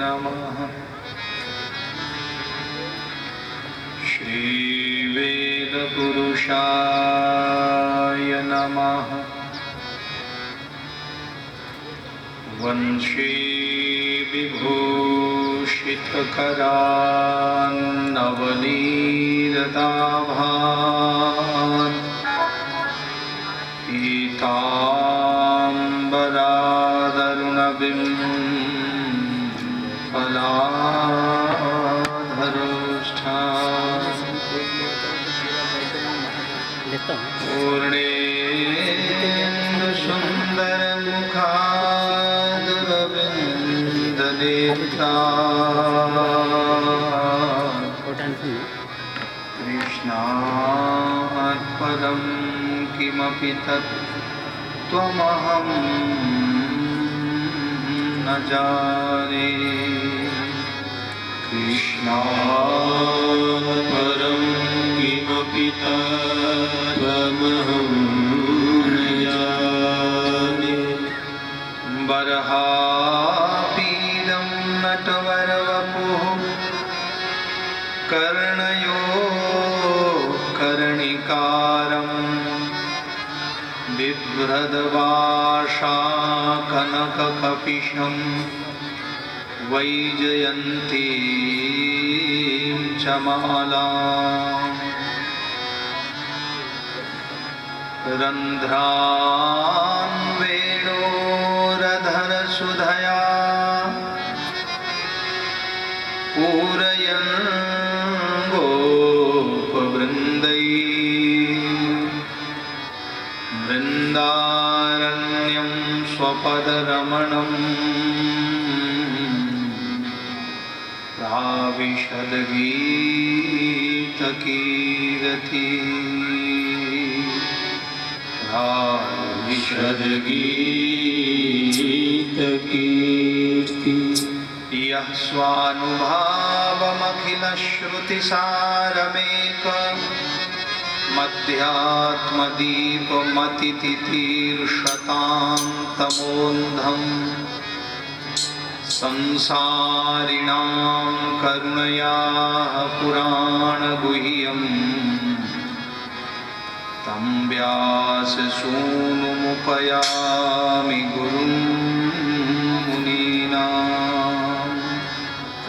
नमः। श्रीवेदपुरुषाय नमः। वंशी विभूषितकरान्नवनीरदाभात् पीताम्बरादरुणबिम्बफलाधरोष्ठात् पूर्णेन्दुसुन्दरमुखादरविन्दनेत्रात् कृष्णात् परं किमपि तत् त्वमहं न जाने। कृष्णात् परं किमपि त्वमहं न जाने। बर्हापीडं नटवरवपुः कर्णयो कर्णिकारम् बिभ्रद्भाषाकनककपिशं वैजयन्तीं च मालाम् रन्ध्रान् वेणोरधरसुधया पूरयन् गोपवृन्दैः वृन्दारण्यं स्वपदरमणं प्राविशद्गीतकीरति प्राविशद्गीतकीर्ति। यः स्वानुभावमखिलश्रुतिसारमेक मध्यात्मदीपमतितितीर्षतां तमोन्धं संसारिणां करुणयाः पुराणगुह्यं तं व्याससूनुमुपयामि गुरुं मुनीनां।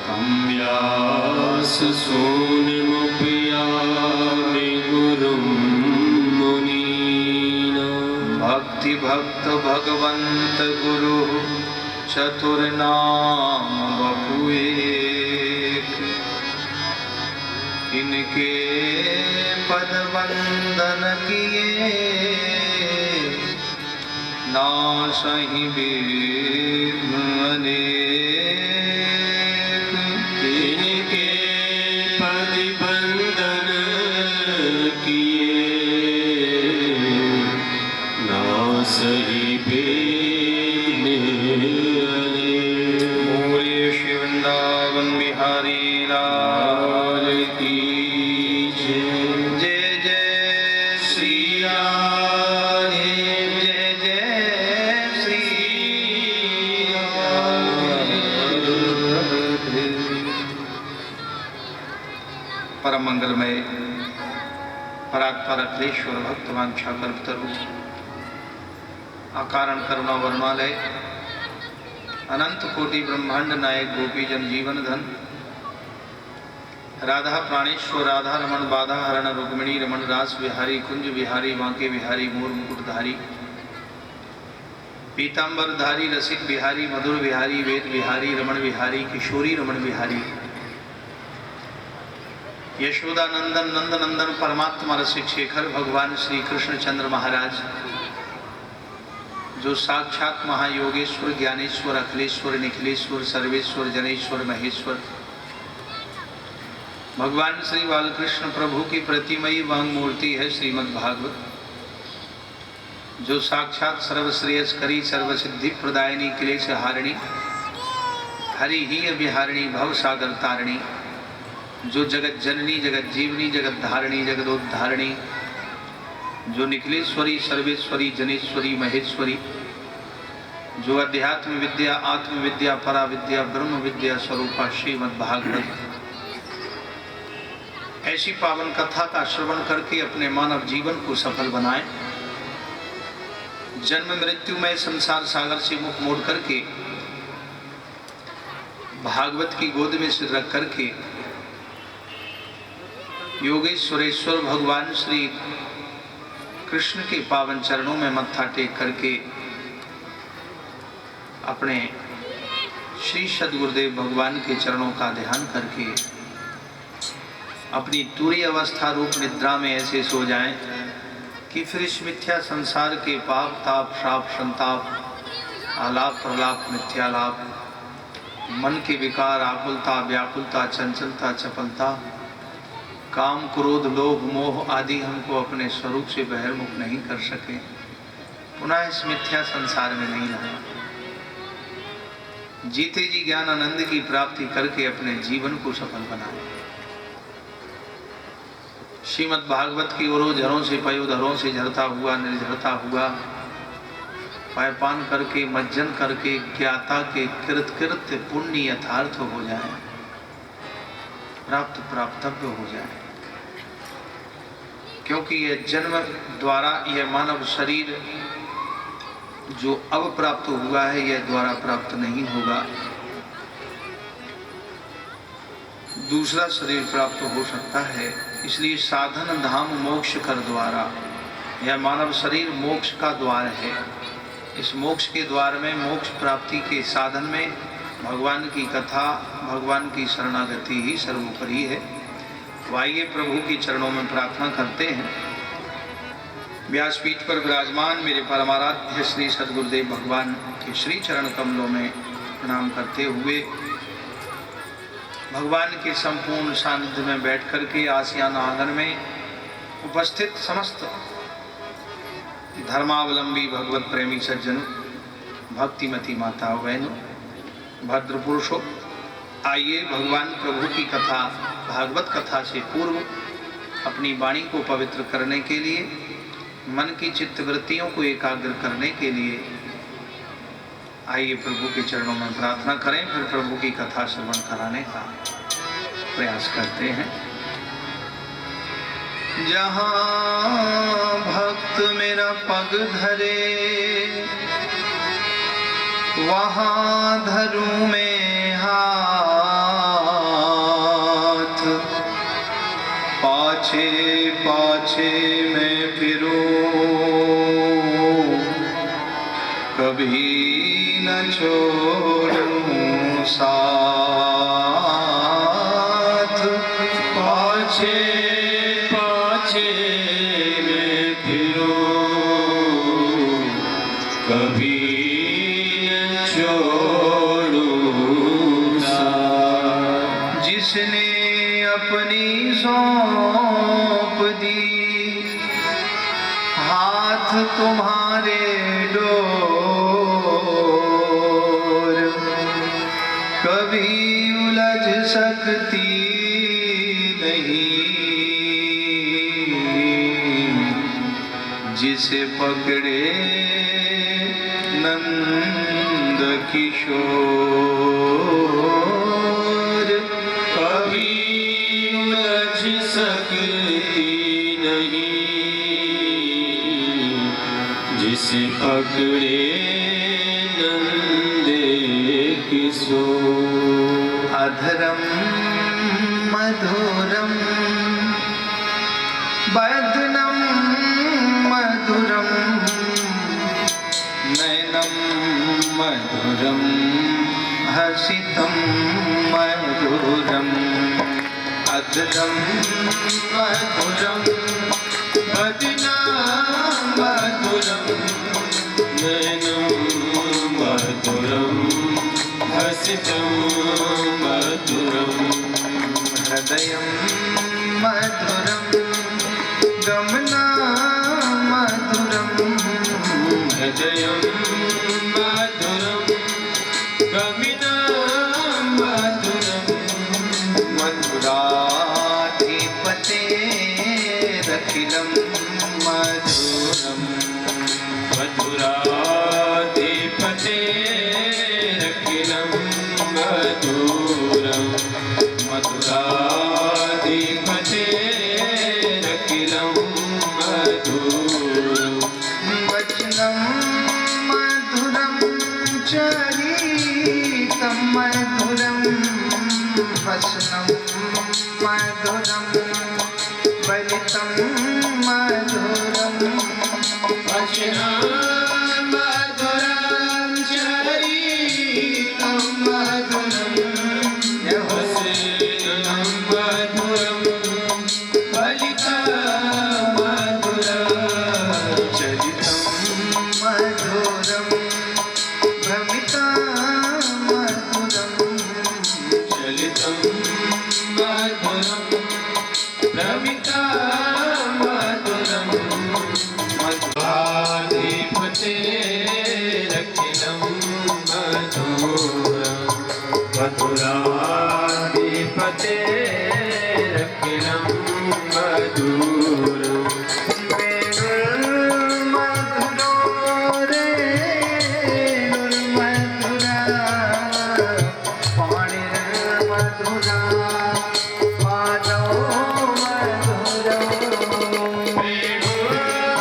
तं व्याससूनुमुपयामि गुरुं मुनीनां। भक्ति भक्त भगवंत गुरु चतुर्नाम बपुएक। इनके पद वंदन किए नासहि विघ्न अनेक। इनके पद वंदन किए नासहि विघ्न अनेक। बोलिए श्री वृंदावन बिहारी लाल की जय। जय जय श्री राम, जय जय श्री राम। परम मंगलमय परात्पर अखिलेश्वर भक्तवांछा कल्पतरु अकारण करुणा वर्णालय अनंत कोटि ब्रह्मांड नायक गोपी जन जीवन धन राधा प्राणेश्वर राधा रमण बाधा हरण रुक्मिणी रमण रास विहारी कुंज विहारी बांके विहारी मोर मुकुटधारी पीतांबरधारी रसिक बिहारी मधुर विहारी वेद विहारी रमण विहारी किशोरी रमण विहारी यशोदा नंदन नंद नंदन परमात्मा रसिक शेखर भगवान श्री कृष्ण चंद्र महाराज जो साक्षात महायोगेश्वर ज्ञानेश्वर अखिलेश्वर निखिलेश्वर सर्वेश्वर जनेश्वर महेश्वर भगवान श्री बालकृष्ण प्रभु की प्रतिमयी वांग मूर्ति है श्रीमद् भागवत, जो साक्षात सर्वश्रेयस्करी सर्वसिद्धि प्रदायिनी क्लेश हारिणी हरि ही विहारिणी भव सागर तारिणी, जो जगत जननी जगत जीवनी जगत धारिणी जगदोद्धारिणी, जो निखिलेश्वरी सर्वेश्वरी जनेश्वरी महेश्वरी जो अध्यात्म विद्या, आत्म विद्या, परा विद्या, ब्रह्म विद्या स्वरूपा श्रीमद् भागवत, ऐसी पावन कथा का श्रवण करके अपने मानव जीवन को सफल बनाएं। जन्म मृत्यु में संसार सागर से मुख मोड़ करके भागवत की गोद में सिर रख करके योगेश्वरेश्वर भगवान श्री कृष्ण के पावन चरणों में मत्था टेक करके अपने श्री सद्गुरुदेव भगवान के चरणों का ध्यान करके अपनी तुरीय अवस्था रूप निद्रा में ऐसे सो जाएं कि फिर इस मिथ्या संसार के पाप ताप श्राप संताप आलाप प्रलाप मिथ्यालाप, मन के विकार, आकुलता व्याकुलता, चंचलता चपलता, काम क्रोध लोभ मोह आदि हमको अपने स्वरूप से बहिर्मुख नहीं कर सके, पुनः इस मिथ्या संसार में नहीं लाए। जीते जी ज्ञान आनंद की प्राप्ति करके अपने जीवन को सफल बनाए। श्रीमद् भागवत की ओरों झरों से पयोधरों से झरता हुआ निर्झरता हुआ पायपान करके मज्जन करके ज्ञाता के कृत पुण्य यथार्थ हो जाए, प्राप्त प्राप्तव्य हो जाए। क्योंकि यह जन्म द्वारा यह मानव शरीर जो अब प्राप्त हुआ है यह द्वारा प्राप्त नहीं होगा, दूसरा शरीर प्राप्त हो सकता है। इसलिए साधन धाम मोक्ष कर द्वारा, यह मानव शरीर मोक्ष का द्वार है। इस मोक्ष के द्वार में, मोक्ष प्राप्ति के साधन में भगवान की कथा, भगवान की शरणागति ही सर्वोपरि है। तो आइए प्रभु के चरणों में प्रार्थना करते हैं। व्यासपीठ पर विराजमान मेरे परमाराध्य श्री सद्गुरुदेव भगवान के श्री चरण कमलों में प्रणाम करते हुए भगवान के संपूर्ण सानिध्य में बैठ करके आसियाना आंगन में उपस्थित समस्त धर्मावलंबी भगवत प्रेमी सज्जनों, भक्तिमती माताओं बहनों, भद्र पुरुषों, आइए भगवान प्रभु की कथा, भागवत कथा से पूर्व अपनी वाणी को पवित्र करने के लिए, मन की चित्तवृत्तियों को एकाग्र करने के लिए आइए प्रभु के चरणों में प्रार्थना करें। फिर प्रभु की कथा श्रवण कराने का प्रयास करते हैं। जहाँ भक्त मेरा पग धरे, वहाँ धरूं में हाथ, पाछे पाछे मैं फिरूं, कभी न छोड़ूं साथ, पाछे पाछे मैं फिरूं, कभी न छोड़ूं साथ। जिसने अपनी सौंप दी हाथ तुम्हारे डोर, कभी उलझ सकती नहीं, जिसे पकड़े नंद किशोर, कभी उलझ सकती नहीं, जिसे पकड़े नंदे किशोर। अधरम मधुरम बदनम मधुरम, नयनम मधुरम हसितम मधुरम। अधरम मधुरम बदनम मधुरम, नयनम मधुरम हसितम मधुरम। हृदयं मधुरम गमना मधुरम, हृदयं मधुरम गमना मधुरम। मधुराधिपतेरखिलं मधुरम, मधुराधिपते मधुरं मधुराधिपतेरखिलं मधुरं वचनं मधुरं चरितं मधुरं वचनं मधुरं वलितं मधुरं वचनं मधुरं चरितं मधुरं वचनं मधुरं वलितं मधुरं चरितं मधुरं भ्रमितं मधुरं चलितं मधुरं भ्रमितं मधुरं मधुराधिपतेरखिलं मधुरं मधुराधिपतेरखिलं मधुरं वेणुर्मधुरो रेणुर्मधुरा पाणिर्मधुरा पादौ मधुरौ वेणुर्मधुरा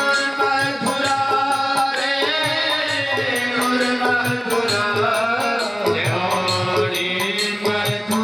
रेणुर्मधुरा पाणिर्मधुरा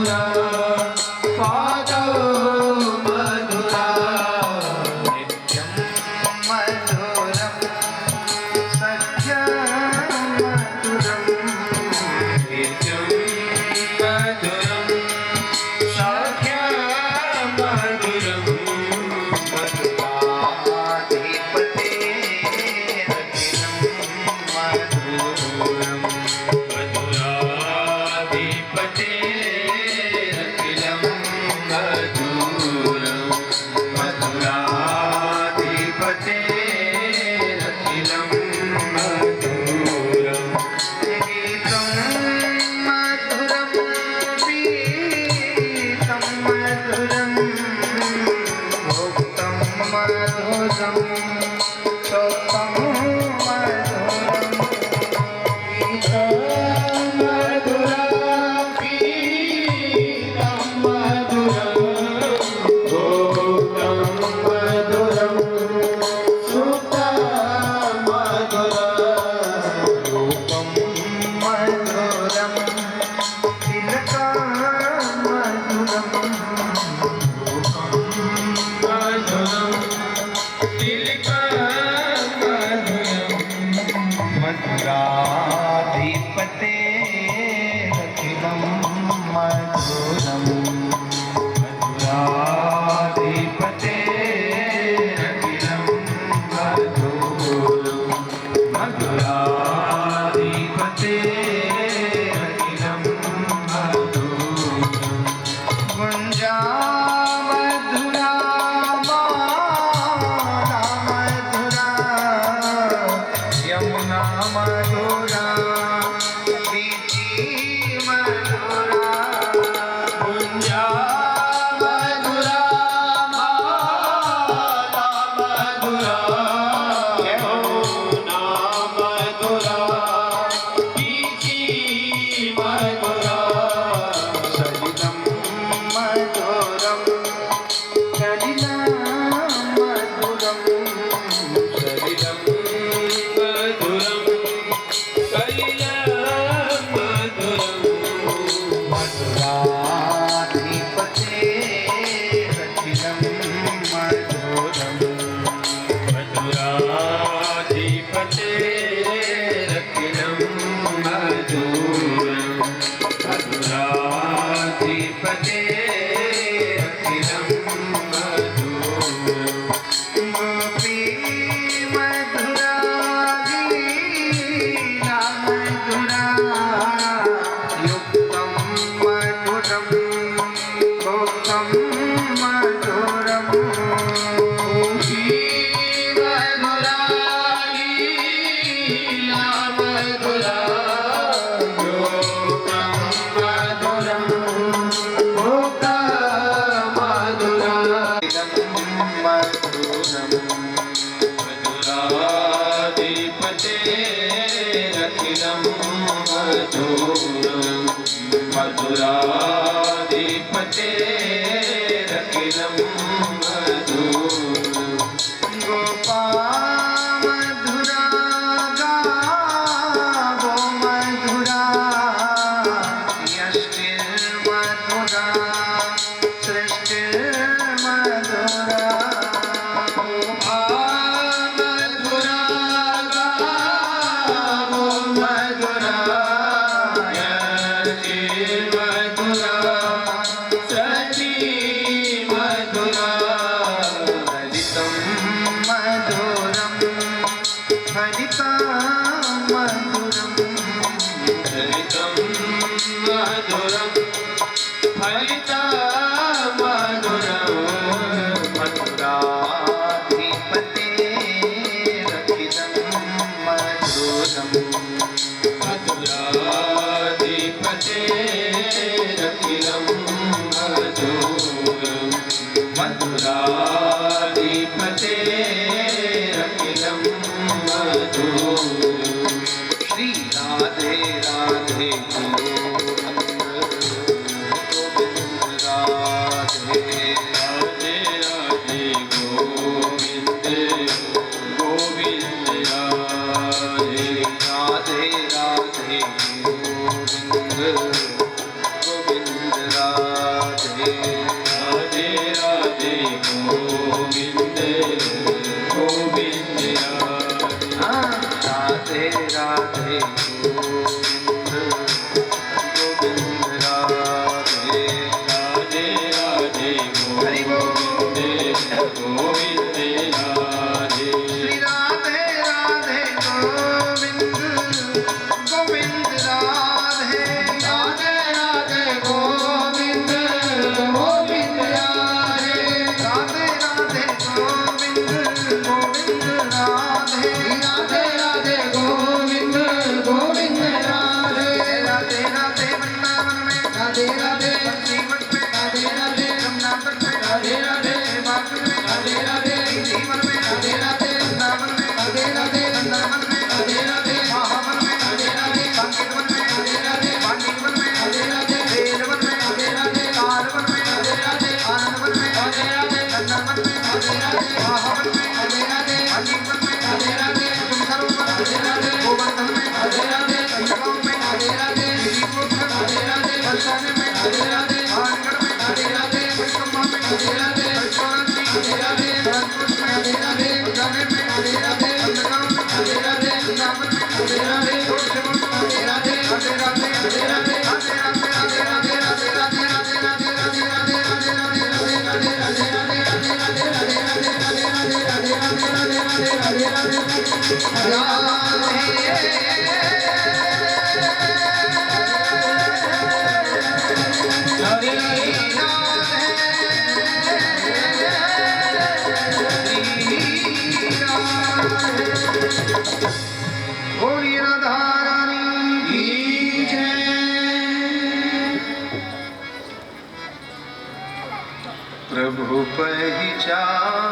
प्रभु पहचान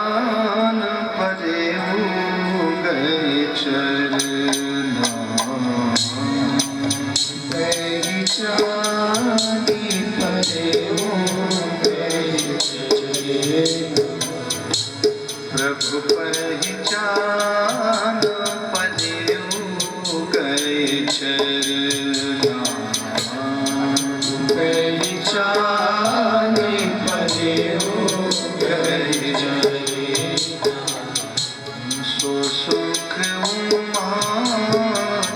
परे हो गए चरना, पहचानी परे हो गए चरना। प्रभु पहचान परे हो गए चरना, पहचानी परे हो गए चरना। सो सुख उमा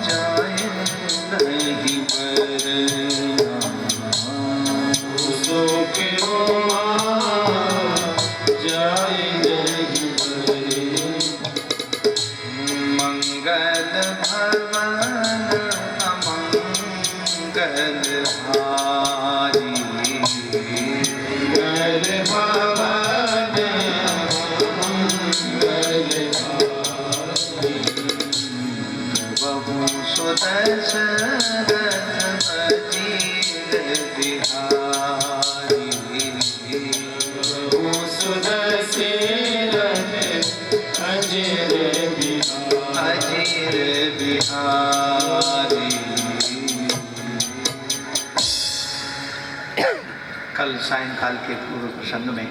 जाए नहीं मरना, सुख उमा जाए नहीं मरना। मंगल भवन अमंगल हारी, मंगल भवन अमंगल हारी। बहु सुदशरथ अजीर बिहारी, बहु सुदशरथ अजीर बिहारी। कल सायंकाल के पूर्व प्रसंग में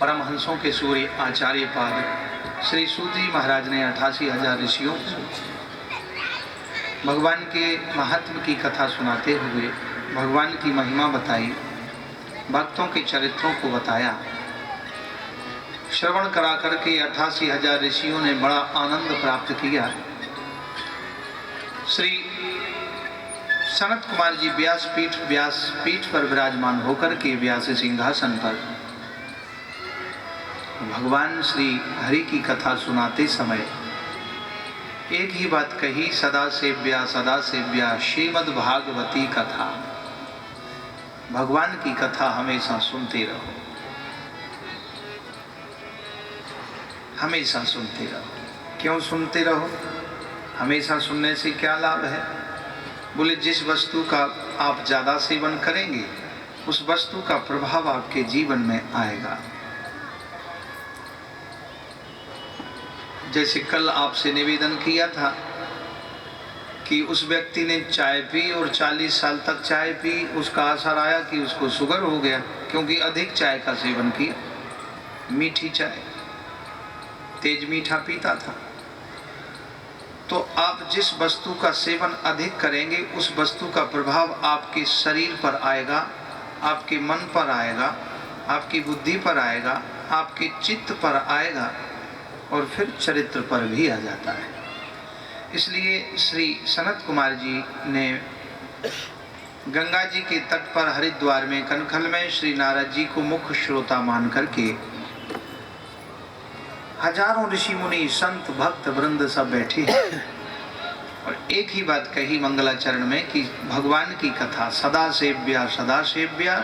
परमहंसों के सूर्य आचार्य पाद श्री सूत जी महाराज ने 88,000 ऋषियों को भगवान के महात्म की कथा सुनाते हुए भगवान की महिमा बताई, भक्तों के चरित्रों को बताया। श्रवण करा करके 88,000 ऋषियों ने बड़ा आनंद प्राप्त किया। श्री सनत कुमार जी व्यास पीठ पर विराजमान होकर के व्यास सिंहासन पर भगवान श्री हरि की कथा सुनाते समय एक ही बात कही, सदा सेव्या श्रीमद् भागवती कथा। भगवान की कथा हमेशा सुनते रहो, हमेशा सुनते रहो। क्यों सुनते रहो? हमेशा सुनने से क्या लाभ है? बोले जिस वस्तु का आप ज्यादा सेवन करेंगे उस वस्तु का प्रभाव आपके जीवन में आएगा। जैसे कल आपसे निवेदन किया था कि उस व्यक्ति ने चाय पी और 40 साल तक चाय पी, उसका असर आया कि उसको शुगर हो गया, क्योंकि अधिक चाय का सेवन किया। मीठी चाय, तेज मीठा पीता था। तो आप जिस वस्तु का सेवन अधिक करेंगे उस वस्तु का प्रभाव आपके शरीर पर आएगा, आपके मन पर आएगा, आपकी बुद्धि पर आएगा, आपके चित्त पर आएगा और फिर चरित्र पर भी आ जाता है। इसलिए श्री सनत कुमार जी ने गंगा जी के तट पर हरिद्वार में कनखल में श्री नारद जी को मुख्य श्रोता मान करके हजारों ऋषि मुनि संत भक्त वृंद सब बैठे हैं और एक ही बात कही मंगलाचरण में कि भगवान की कथा सदा सेव्या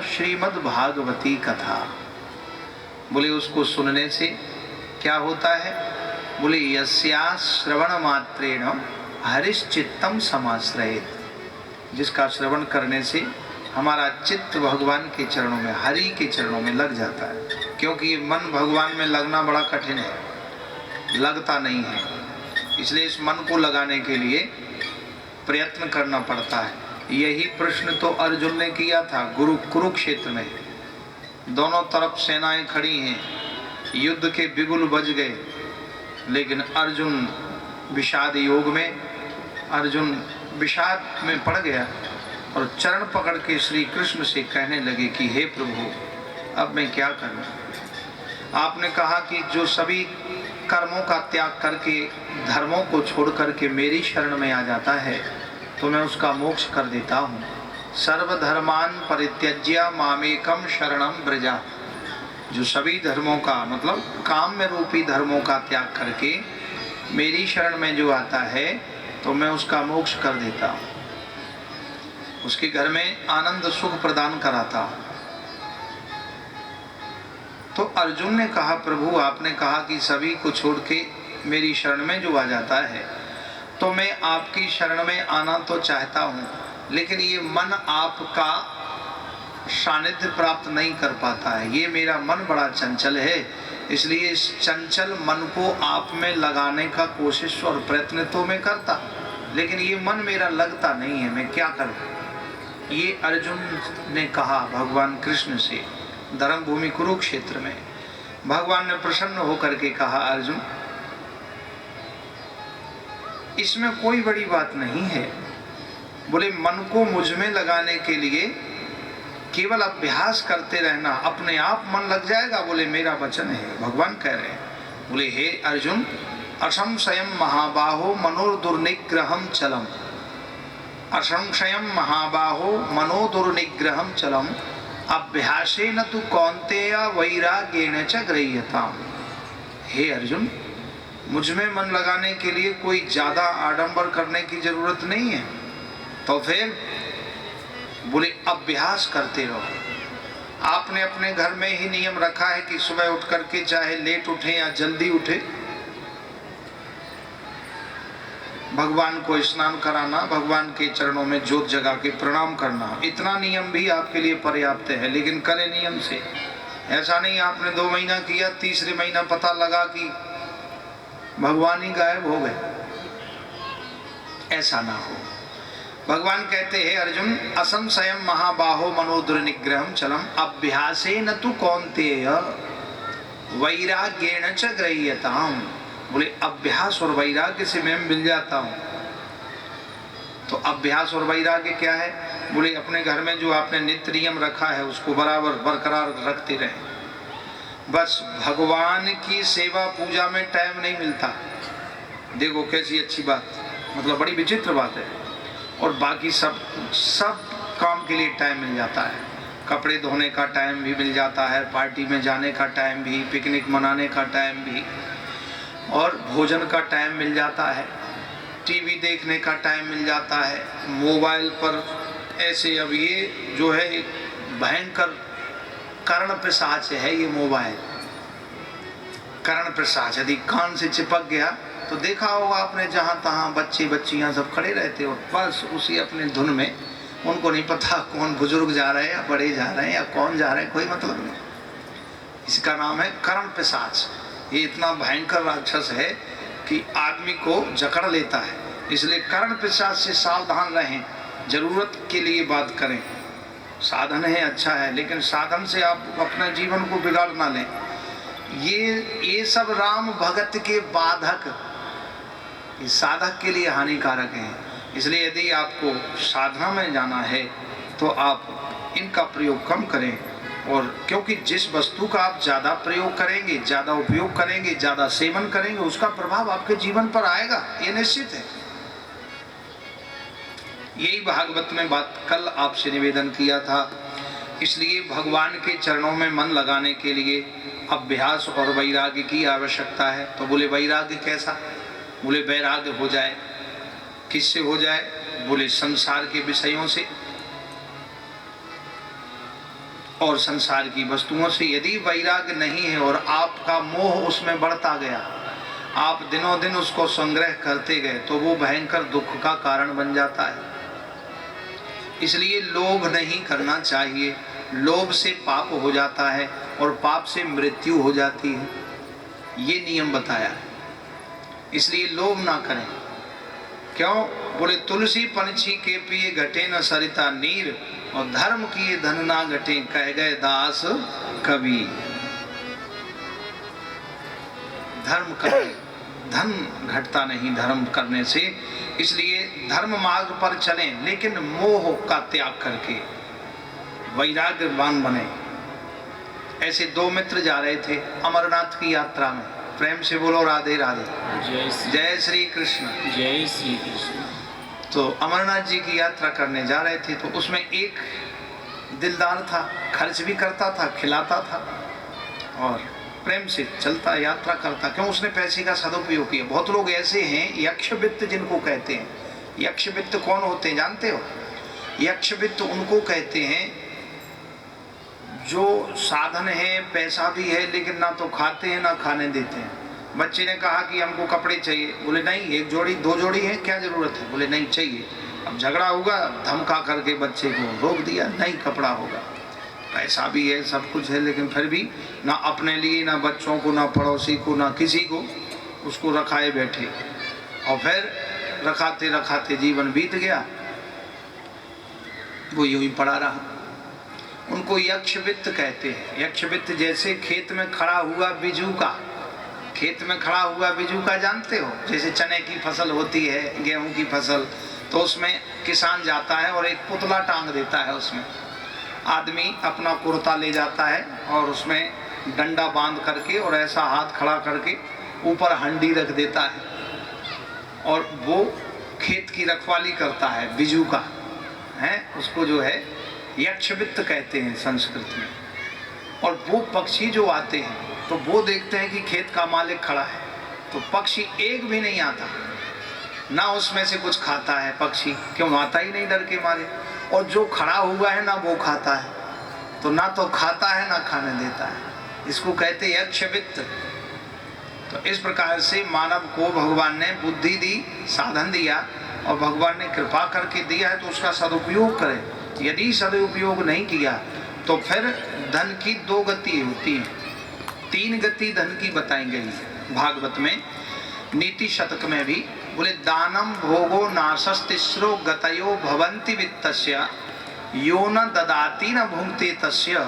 श्रीमद् भागवती कथा। बोले उसको सुनने से क्या होता है? बोले यस्या श्रवण मात्रेण हरिश्चित्तम समाश्रयेत। जिसका श्रवण करने से हमारा चित्त भगवान के चरणों में, हरि के चरणों में लग जाता है। क्योंकि मन भगवान में लगना बड़ा कठिन है, लगता नहीं है। इसलिए इस मन को लगाने के लिए प्रयत्न करना पड़ता है। यही प्रश्न तो अर्जुन ने किया था कुरुक्षेत्र में। दोनों तरफ सेनाएं खड़ी हैं, युद्ध के बिगुल बज गए, लेकिन अर्जुन विषाद योग में, अर्जुन विषाद में पड़ गया और चरण पकड़ के श्री कृष्ण से कहने लगे कि हे प्रभु, अब मैं क्या करूं? आपने कहा कि जो सभी कर्मों का त्याग करके, धर्मों को छोड़ करके मेरी शरण में आ जाता है तो मैं उसका मोक्ष कर देता हूँ। सर्वधर्मान परित्यज्य मामेकम शरणम व्रजा। जो सभी धर्मों का मतलब काम में रूपी धर्मों का त्याग करके मेरी शरण में जो आता है तो मैं उसका मोक्ष कर देता हूँ, उसके घर में आनंद सुख प्रदान कराता हूँ। तो अर्जुन ने कहा प्रभु आपने कहा कि सभी को छोड़ के मेरी शरण में जो आ जाता है तो मैं आपकी शरण में आना तो चाहता हूँ, लेकिन ये मन आपका सानिध्य प्राप्त नहीं कर पाता है। ये मेरा मन बड़ा चंचल है, इसलिए इस चंचल मन को आप में लगाने का कोशिश और प्रयत्न तो मैं करता, लेकिन ये मन मेरा लगता नहीं है, मैं क्या करूं? ये अर्जुन ने कहा भगवान कृष्ण से धर्म भूमि कुरुक्षेत्र में। भगवान ने प्रसन्न होकर के कहा अर्जुन, इसमें कोई बड़ी बात नहीं है। बोले मन को मुझ में लगाने के लिए केवल अभ्यास करते रहना, अपने आप मन लग जाएगा। बोले मेरा वचन है, भगवान कह रहे हैं। बोले हे अर्जुन, असंशयम महाबाहो मनोदुर्निग्रहम चलम, असंशयम महाबाहो मनोदुर्निग्रहम चलम, अभ्यासेन तु कौन्तेय वैराग्येण च गृह्यताम्। हे अर्जुन, मुझ में मन लगाने के लिए कोई ज्यादा आडंबर करने की जरूरत नहीं है। तो फिर बोले अभ्यास करते रहो। आपने अपने घर में ही नियम रखा है कि सुबह उठ करके चाहे लेट उठे या जल्दी उठे, भगवान को स्नान कराना, भगवान के चरणों में जोत जगा के प्रणाम करना, इतना नियम भी आपके लिए पर्याप्त है। लेकिन करे नियम से, ऐसा नहीं आपने 2 महीना किया, तीसरे महीना पता लगा कि भगवान ही गायब हो गए, ऐसा ना हो। भगवान कहते हैं अर्जुन असंशयम महाबाहो मनोदुर निग्रहम चलम अभ्यासे न तु कौन्तेय वैराग्येण च गृह्यताम्। बोले अभ्यास और वैराग्य से मैं मिल जाता हूँ। तो अभ्यास और वैराग्य क्या है? बोले अपने घर में जो आपने नित्य नियम रखा है उसको बराबर बरकरार रखते रहे। बस भगवान की सेवा पूजा में टाइम नहीं मिलता। देखो कैसी अच्छी बात, मतलब बड़ी विचित्र बात है। और बाकी सब काम के लिए टाइम मिल जाता है। कपड़े धोने का टाइम भी मिल जाता है, पार्टी में जाने का टाइम भी, पिकनिक मनाने का टाइम भी, और भोजन का टाइम मिल जाता है, टीवी देखने का टाइम मिल जाता है, मोबाइल पर ऐसे। अब ये जो है एक भयंकर कर्ण पिशाच है ये मोबाइल। कर्ण पिशाच यदि कान से चिपक गया तो देखा होगा आपने, जहाँ तहाँ बच्चे बच्चियाँ सब खड़े रहते और बस उसी अपने धुन में, उनको नहीं पता कौन बुजुर्ग जा रहे हैं या बड़े जा रहे हैं या कौन जा रहे हैं, कोई मतलब नहीं। इसका नाम है कर्ण पिशाच। ये इतना भयंकर राक्षस है कि आदमी को जकड़ लेता है। इसलिए कर्ण पिशाच से सावधान रहें, जरूरत के लिए बात करें। साधन है अच्छा है, लेकिन साधन से आप अपने जीवन को बिगाड़ ना लें। ये सब राम भगत के बाधक, ये साधक के लिए हानिकारक हैं। इसलिए यदि आपको साधना में जाना है तो आप इनका प्रयोग कम करें। और क्योंकि जिस वस्तु का आप ज़्यादा प्रयोग करेंगे, ज़्यादा उपयोग करेंगे, ज़्यादा सेवन करेंगे, उसका प्रभाव आपके जीवन पर आएगा, ये निश्चित है। यही भागवत में बात कल आपसे निवेदन किया था। इसलिए भगवान के चरणों में मन लगाने के लिए अभ्यास और वैराग्य की आवश्यकता है। तो बोले वैराग्य कैसा? बोले वैराग्य हो जाए। किससे हो जाए? बोले संसार के विषयों से और संसार की वस्तुओं से। यदि वैराग्य नहीं है और आपका मोह उसमें बढ़ता गया, आप दिनों दिन उसको संग्रह करते गए, तो वो भयंकर दुख का कारण बन जाता है। इसलिए लोभ नहीं करना चाहिए। लोभ से पाप हो जाता है और पाप से मृत्यु हो जाती है, ये नियम बताया है। इसलिए लोभ ना करें। क्यों? बोले तुलसी पंछी के पिए घटे न सरिता नीर, और धर्म किए धन ना घटे कह गए दास कवि। धर्म करने, धन घटता नहीं धर्म करने से। इसलिए धर्म मार्ग पर चलें, लेकिन मोह का त्याग करके वैराग्यवान बने। ऐसे दो मित्र जा रहे थे अमरनाथ की यात्रा में। प्रेम से बोलो राधे राधे। जय श्री कृष्ण। जय श्री कृष्ण। तो अमरनाथ जी की यात्रा करने जा रहे थे, तो उसमें एक दिलदार था, खर्च भी करता था, खिलाता था और प्रेम से चलता, यात्रा करता। क्यों? उसने पैसे का सदुपयोग किया। बहुत लोग ऐसे हैं, यक्ष वित्त जिनको कहते हैं। यक्ष वित्त कौन होते हैं जानते हो? यक्ष वित्त उनको कहते हैं जो साधन है, पैसा भी है, लेकिन ना तो खाते हैं ना खाने देते हैं। बच्चे ने कहा कि हमको कपड़े चाहिए, बोले नहीं, एक जोड़ी दो जोड़ी है, क्या जरूरत है? बोले नहीं चाहिए। अब झगड़ा होगा, धमका करके बच्चे को रोक दिया, नहीं कपड़ा होगा। पैसा भी है, सब कुछ है, लेकिन फिर भी ना अपने लिए, ना बच्चों को, ना पड़ोसी को, ना किसी को उसको रखाए बैठे। और फिर रखाते रखाते जीवन बीत गया, वो यूं ही पड़ा रहा। उनको यक्ष वित्त कहते हैं। यक्ष वित्त जैसे खेत में खड़ा हुआ बिजू का, खेत में खड़ा हुआ बिजू का जानते हो? जैसे चने की फसल होती है, गेहूं की फसल, तो उसमें किसान जाता है और एक पुतला टांग देता है। उसमें आदमी अपना कुर्ता ले जाता है और उसमें डंडा बांध करके और ऐसा हाथ खड़ा करके ऊपर हंडी रख देता है, और वो खेत की रखवाली करता है बिजू का, है उसको जो है यक्षवित्त कहते हैं संस्कृत में। और वो पक्षी जो आते हैं तो वो देखते हैं कि खेत का मालिक खड़ा है, तो पक्षी एक भी नहीं आता, ना उसमें से कुछ खाता है पक्षी। क्यों? आता ही नहीं डर के मारे। और जो खड़ा हुआ है ना वो खाता है, तो ना तो खाता है ना खाने देता है। इसको कहते हैं यक्षवित्त। तो इस प्रकार से मानव को भगवान ने बुद्धि दी, साधन दिया, और भगवान ने कृपा करके दिया है तो उसका सदुपयोग करें। यदि सदुपयोग नहीं किया तो फिर धन की दो गति होती है, तीन गति धन की बताई गई भागवत में। नीति शतक में भी बोले दानम भोगो नाशस्तिस्रो गतयो भवन्ति वित्तस्य यो न ददाति न भुंक्ते तस्य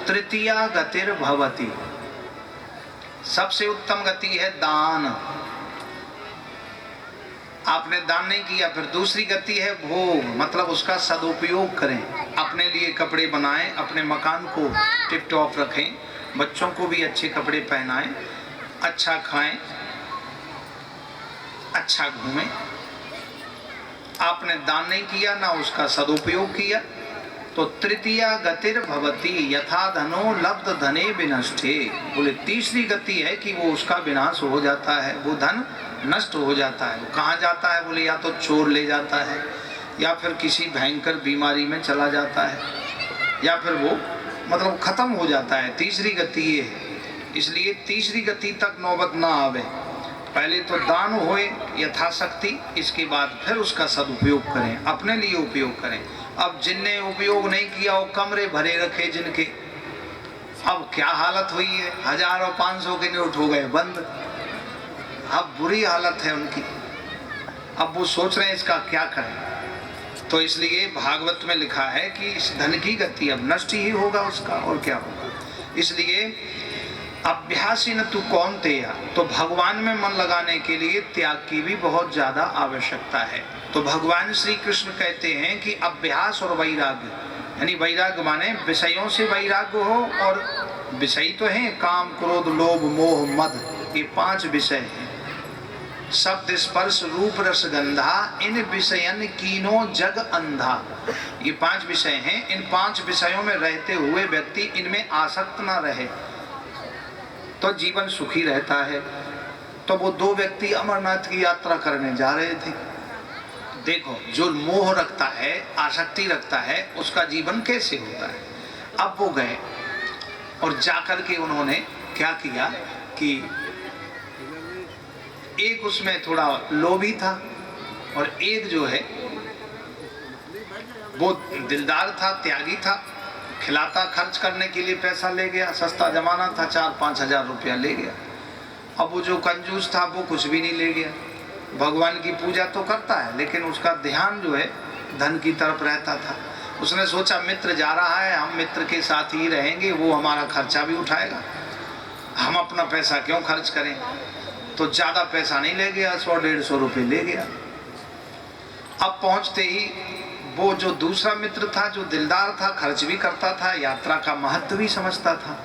तृतीया गतिर भवति। सबसे उत्तम गति है दान। आपने दान नहीं किया, फिर दूसरी गति है भोग, मतलब उसका सदुपयोग करें, अपने लिए कपड़े बनाएं, अपने मकान को टिप टॉप रखें, बच्चों को भी अच्छे कपड़े पहनाएं, अच्छा खाएं, अच्छा घूमें। आपने दान नहीं किया, ना उसका सदुपयोग किया, तो तृतीया गतिर भवति यथा धनो लब्ध धने विनष्टे। बोले तीसरी गति है कि वो उसका विनाश हो जाता है, वो धन नष्ट हो जाता है। वो कहाँ जाता है? बोले या तो चोर ले जाता है, या फिर किसी भयंकर बीमारी में चला जाता है, या फिर वो मतलब खत्म हो जाता है। तीसरी गति ये है। इसलिए तीसरी गति तक नौबत ना आवे, पहले तो दान होए यथाशक्ति, इसके बाद फिर उसका सदुपयोग करें, अपने लिए उपयोग करें। अब जिनने उपयोग नहीं किया वो कमरे भरे रखे जिनके, अब क्या हालत हुई है, 1000 और 500 के नोट हो गए बंद। अब बुरी हालत है उनकी। अब वो सोच रहे हैं इसका क्या करें। तो इसलिए भागवत में लिखा है कि इस धन की गति अब नष्ट ही होगा उसका, और क्या होगा। इसलिए अभ्यासी न तू कौन्तेय, तो भगवान में मन लगाने के लिए त्याग की भी बहुत ज्यादा आवश्यकता है। तो भगवान श्री कृष्ण कहते हैं कि अभ्यास और वैराग्य, यानी वैराग्य माने विषयों से वैराग्य हो, और विषय तो हैं काम क्रोध लोभ मोह मद, ये 5 विषय हैं। शब्द स्पर्श रूप रस गंधा इन विषयन कीनो जग अंधा, ये 5 विषय हैं। इन 5 विषयों में रहते हुए व्यक्ति इनमें आसक्त ना रहे तो जीवन सुखी रहता है। तो वो 2 व्यक्ति अमरनाथ की यात्रा करने जा रहे थे। देखो, जो मोह रखता है, आसक्ति रखता है, उसका जीवन कैसे होता है। अब वो गए और जाकर के उन्होंने क्या किया कि एक उसमें थोड़ा लोभी था, और एक जो है वो दिलदार था, त्यागी था, खिलाता, खर्च करने के लिए पैसा ले गया, सस्ता जमाना था, 4-5 हजार रुपया ले गया। अब वो जो कंजूस था वो कुछ भी नहीं ले गया। भगवान की पूजा तो करता है, लेकिन उसका ध्यान जो है धन की तरफ रहता था। उसने सोचा मित्र जा रहा है, हम मित्र के साथ ही रहेंगे, वो हमारा खर्चा भी उठाएगा, हम अपना पैसा क्यों खर्च करें। तो ज़्यादा पैसा नहीं ले गया, 100-150 रुपये ले गया। अब पहुँचते ही वो जो दूसरा मित्र था, जो दिलदार था, खर्च भी करता था, यात्रा का महत्व भी समझता था,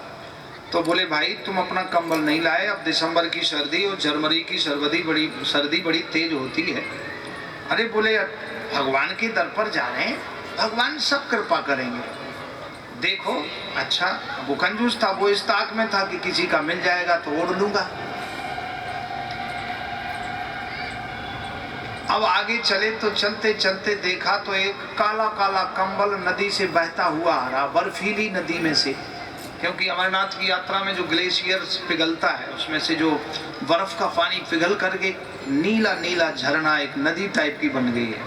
तो बोले भाई तुम अपना कंबल नहीं लाए, अब दिसंबर की सर्दी और जनवरी की सर्दी बड़ी तेज होती है। अरे बोले भगवान के दर पर जा रहे हैं, भगवान सब कृपा करेंगे। देखो अच्छा, वो कंजूस था, वो इस ताक में था कि किसी का मिल जाएगा तो ओढ़ लूंगा। अब आगे चले तो चलते चलते देखा तो एक काला काला कंबल नदी से बहता हुआ आ रहा, बर्फीली नदी में से, क्योंकि अमरनाथ की यात्रा में जो ग्लेशियर पिघलता है उसमें से जो बर्फ का पानी पिघल करके नीला नीला झरना एक नदी टाइप की बन गई है,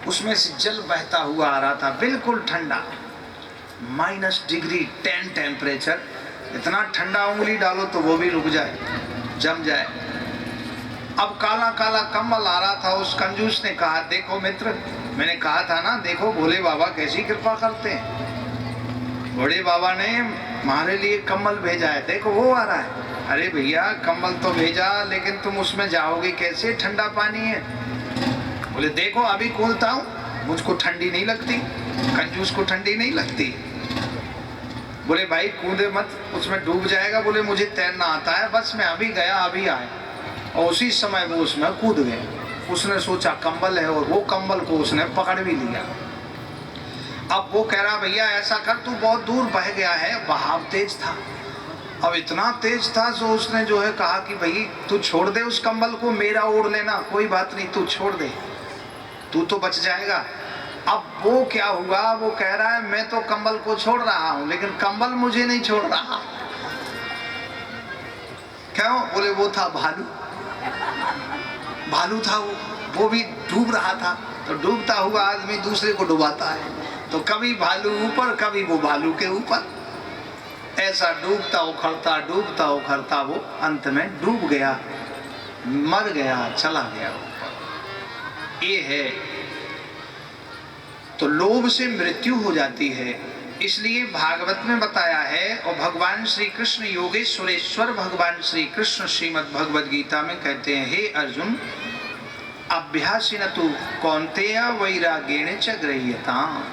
उसमें से जल बहता हुआ आ रहा था, बिल्कुल ठंडा, -10 टेम्परेचर, इतना ठंडा उंगली डालो तो वो भी रुक जाए, जम जाए। अब काला काला कंबल आ रहा था। उस कंजूस ने कहा देखो मित्र, मैंने कहा था ना, देखो भोले बाबा कैसी कृपा करते हैं, भोले बाबा ने हमारे लिए कंबल भेजा है, देखो वो आ रहा है। अरे भैया कंबल तो भेजा, लेकिन तुम उसमें जाओगे कैसे, ठंडा पानी है। बोले देखो अभी कूदता हूँ, मुझको ठंडी नहीं लगती, कंजूस को ठंडी नहीं लगती। बोले भाई कूदे मत, उसमें डूब जाएगा। बोले मुझे तैरना आता है, बस मैं अभी गया अभी आया। और उसी समय वो उसमें कूद गए। उसने सोचा कंबल है, और वो कंबल को उसने पकड़ भी लिया। अब वो कह रहा भैया ऐसा कर, तू बहुत दूर बह गया है, बहाव तेज था। अब इतना तेज था तो उसने जो है कहा कि भाई तू छोड़ दे उस कंबल को, मेरा ओढ़ लेना, कोई बात नहीं, तू छोड़ दे, तू तो बच जाएगा। अब वो क्या हुआ, वो कह रहा है मैं तो कंबल को छोड़ रहा हूं, लेकिन कंबल मुझे नहीं छोड़ रहा। क्यों? बोले वो था भालू, भालू था वो भी डूब रहा था। तो डूबता हुआ आदमी दूसरे को डुबाता है, तो कभी भालू ऊपर, कभी वो भालू के ऊपर, ऐसा डूबता उखड़ता वो अंत में डूब गया, मर गया, चला गया ऊपर। ये है। तो लोभ से मृत्यु हो जाती है, इसलिए भागवत में बताया है। और भगवान श्री कृष्ण योगेश्वरेश्वर भगवान श्री कृष्ण श्रीमद् भगवद गीता में कहते हैं, हे अर्जुन अभ्यासिनतु कौन्तेय वैराग्येण च गृह्यताम्।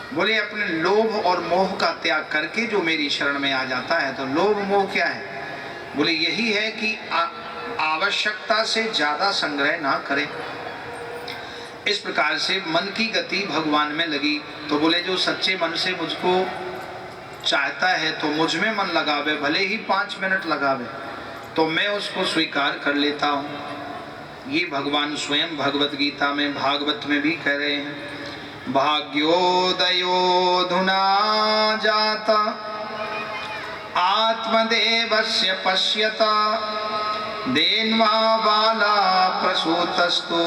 बोले अपने लोभ और मोह का त्याग करके जो मेरी शरण में आ जाता है। तो लोभ मोह क्या है? बोले यही है कि आवश्यकता से ज्यादा संग्रह ना करें। इस प्रकार से मन की गति भगवान में लगी। तो बोले जो सच्चे मन से मुझको चाहता है तो मुझ में मन लगावे, भले ही 5 मिनट लगावे, तो मैं उसको स्वीकार कर लेता हूँ। ये भगवान स्वयं भगवत गीता में भागवत में भी कह रहे हैं, भाग्योदयोऽधुना जाता आत्मदेवस्य पश्यता देन्वा बाला प्रसूतस्तु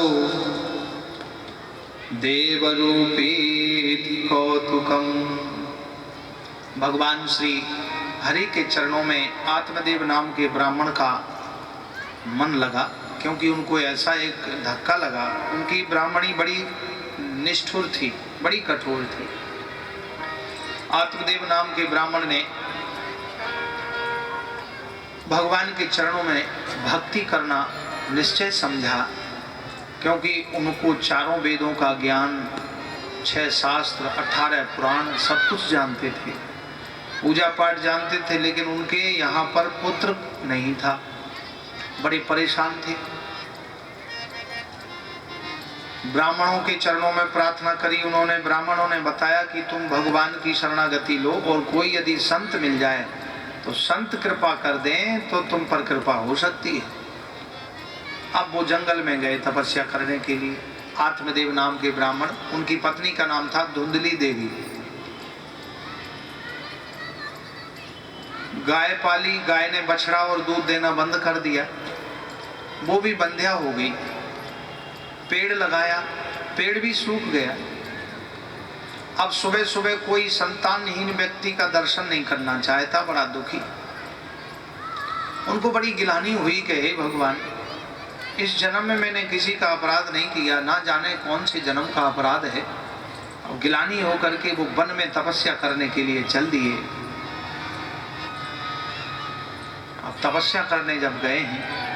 देवरूपी कौतुकम। भगवान श्री हरि के चरणों में आत्मदेव नाम के ब्राह्मण का मन लगा, क्योंकि उनको ऐसा एक धक्का लगा। उनकी ब्राह्मणी बड़ी निष्ठुर थी, बड़ी कठोर थी। आत्मदेव नाम के ब्राह्मण ने भगवान के चरणों में भक्ति करना निश्चय समझा, क्योंकि उनको चारों वेदों का ज्ञान, 6 शास्त्र, 18 पुराण सब कुछ जानते थे, पूजा पाठ जानते थे, लेकिन उनके यहाँ पर पुत्र नहीं था, बड़े परेशान थे। ब्राह्मणों के चरणों में प्रार्थना करी उन्होंने। ब्राह्मणों ने बताया कि तुम भगवान की शरणागति लो, और कोई यदि संत मिल जाए तो संत कृपा कर दें तो तुम पर कृपा हो सकती है। अब वो जंगल में गए तपस्या करने के लिए। आत्मदेव नाम के ब्राह्मण, उनकी पत्नी का नाम था धुंधली देवी। गाय पाली, गाय ने बछड़ा और दूध देना बंद कर दिया, वो भी बंध्या हो गई। पेड़ लगाया, पेड़ भी सूख गया। अब सुबह सुबह कोई संतानहीन व्यक्ति का दर्शन नहीं करना चाहता, बड़ा दुखी। उनको बड़ी गिलानी हुई कि हे भगवान, इस जन्म में मैंने किसी का अपराध नहीं किया, ना जाने कौन से जन्म का अपराध है। अब गिलानी होकर के वो वन में तपस्या करने के लिए चल दिए। अब तपस्या करने जब गए हैं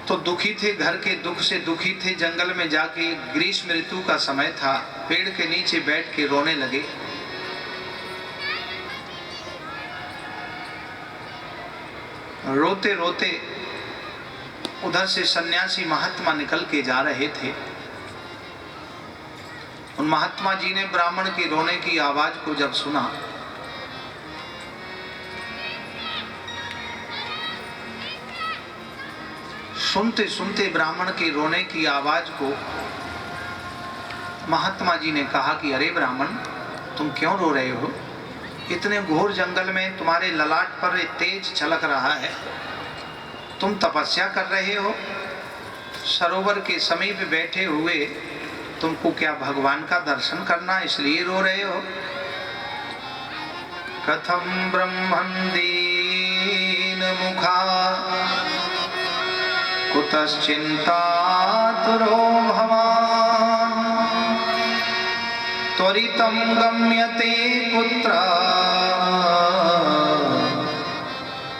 तो दुखी थे, घर के दुख से दुखी थे। जंगल में जाके, ग्रीष्म ऋतु का समय था, पेड़ के नीचे बैठ के रोने लगे। रोते रोते उधर से सन्यासी महात्मा निकल के जा रहे थे। उन महात्मा जी ने ब्राह्मण के रोने की आवाज को जब सुना, सुनते सुनते ब्राह्मण के रोने की आवाज को महात्मा जी ने कहा कि अरे ब्राह्मण, तुम क्यों रो रहे हो? इतने घोर जंगल में तुम्हारे ललाट पर तेज छलक रहा है, तुम तपस्या कर रहे हो, सरोवर के समीप बैठे हुए तुमको क्या भगवान का दर्शन करना इसलिए रो रहे हो? कथम ब्रह्मन् दीन मुखा कुतश्चिन्तातुरो भवान् त्वरितं गम्यते पुत्रा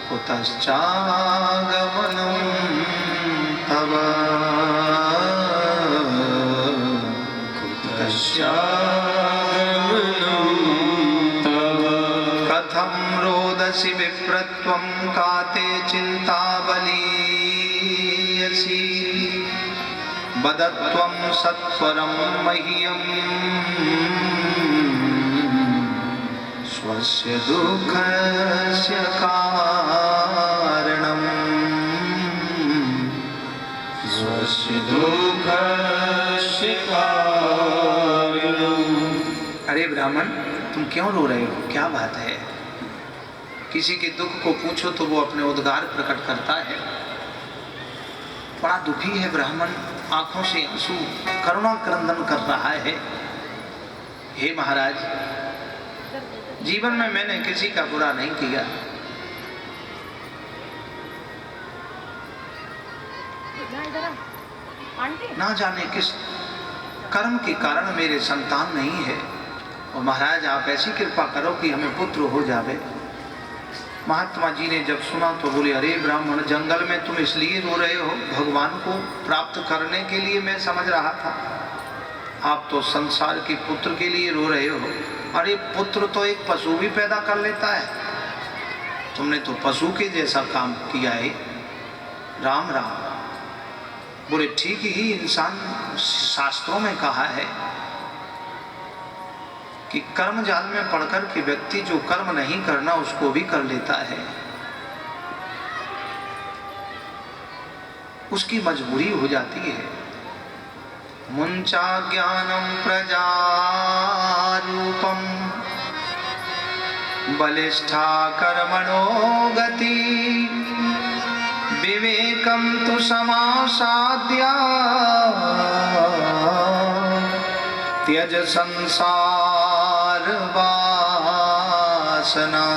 कुतश्चागमनं तव कुतश्चागमनं तव कथं रोदसि विप्रत्वं काते चिन्तावली बदत्वं सत्वरं मह्यं स्वस्य दुःखस्य कारणं स्वस्य दुःखस्य कारणं। अरे ब्राह्मण, तुम क्यों रो रहे हो? क्या बात है? किसी के दुख को पूछो तो वो अपने उद्गार प्रकट करता है। बड़ा दुखी है ब्राह्मण, आंखों से आंसू करुणा क्रंदन कर रहा है। हे महाराज, जीवन में मैंने किसी का बुरा नहीं किया, ना जाने किस कर्म के कारण मेरे संतान नहीं है, और महाराज आप ऐसी कृपा करो कि हमें पुत्र हो जावे। महात्मा जी ने जब सुना तो बोले, अरे ब्राह्मण, जंगल में तुम इसलिए रो रहे हो, भगवान को प्राप्त करने के लिए मैं समझ रहा था, आप तो संसार के पुत्र के लिए रो रहे हो। अरे पुत्र तो एक पशु भी पैदा कर लेता है, तुमने तो पशु के जैसा काम किया है। राम राम। बोले ठीक ही, इंसान शास्त्रों में कहा है कि कर्म जाल में पड़कर के व्यक्ति जो कर्म नहीं करना उसको भी कर लेता है, उसकी मजबूरी हो जाती है। मुंचा ज्ञानम प्रजा रूपम बलिष्ठा कर्मणो गति विवेकम तु समासाद्या त्यज संसार वासना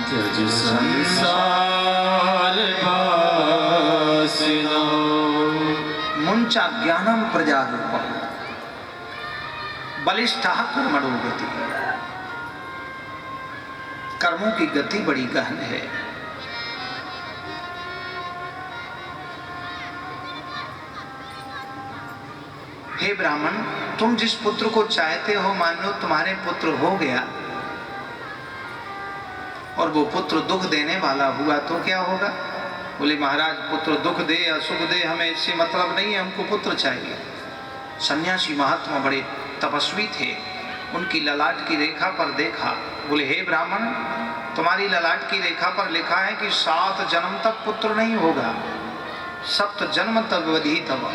त्यज संसार वासना। मुंचा ज्ञानम प्रजारूपम बलिष्ठा कर्मणो गति। कर्मों की गति बड़ी गहन है। हे ब्राह्मण, तुम जिस पुत्र को चाहते हो, मान लो तुम्हारे पुत्र हो गया और वो पुत्र दुख देने वाला हुआ तो क्या होगा? बोले महाराज पुत्र दुख दे या सुख दे हमें इससे मतलब नहीं है, हमको पुत्र चाहिए। सन्यासी महात्मा बड़े तपस्वी थे, उनकी ललाट की रेखा पर देखा, बोले हे ब्राह्मण, तुम्हारी ललाट की रेखा पर लिखा है कि 7 जन्म तक पुत्र नहीं होगा, 7 जन्म तक वधी तब।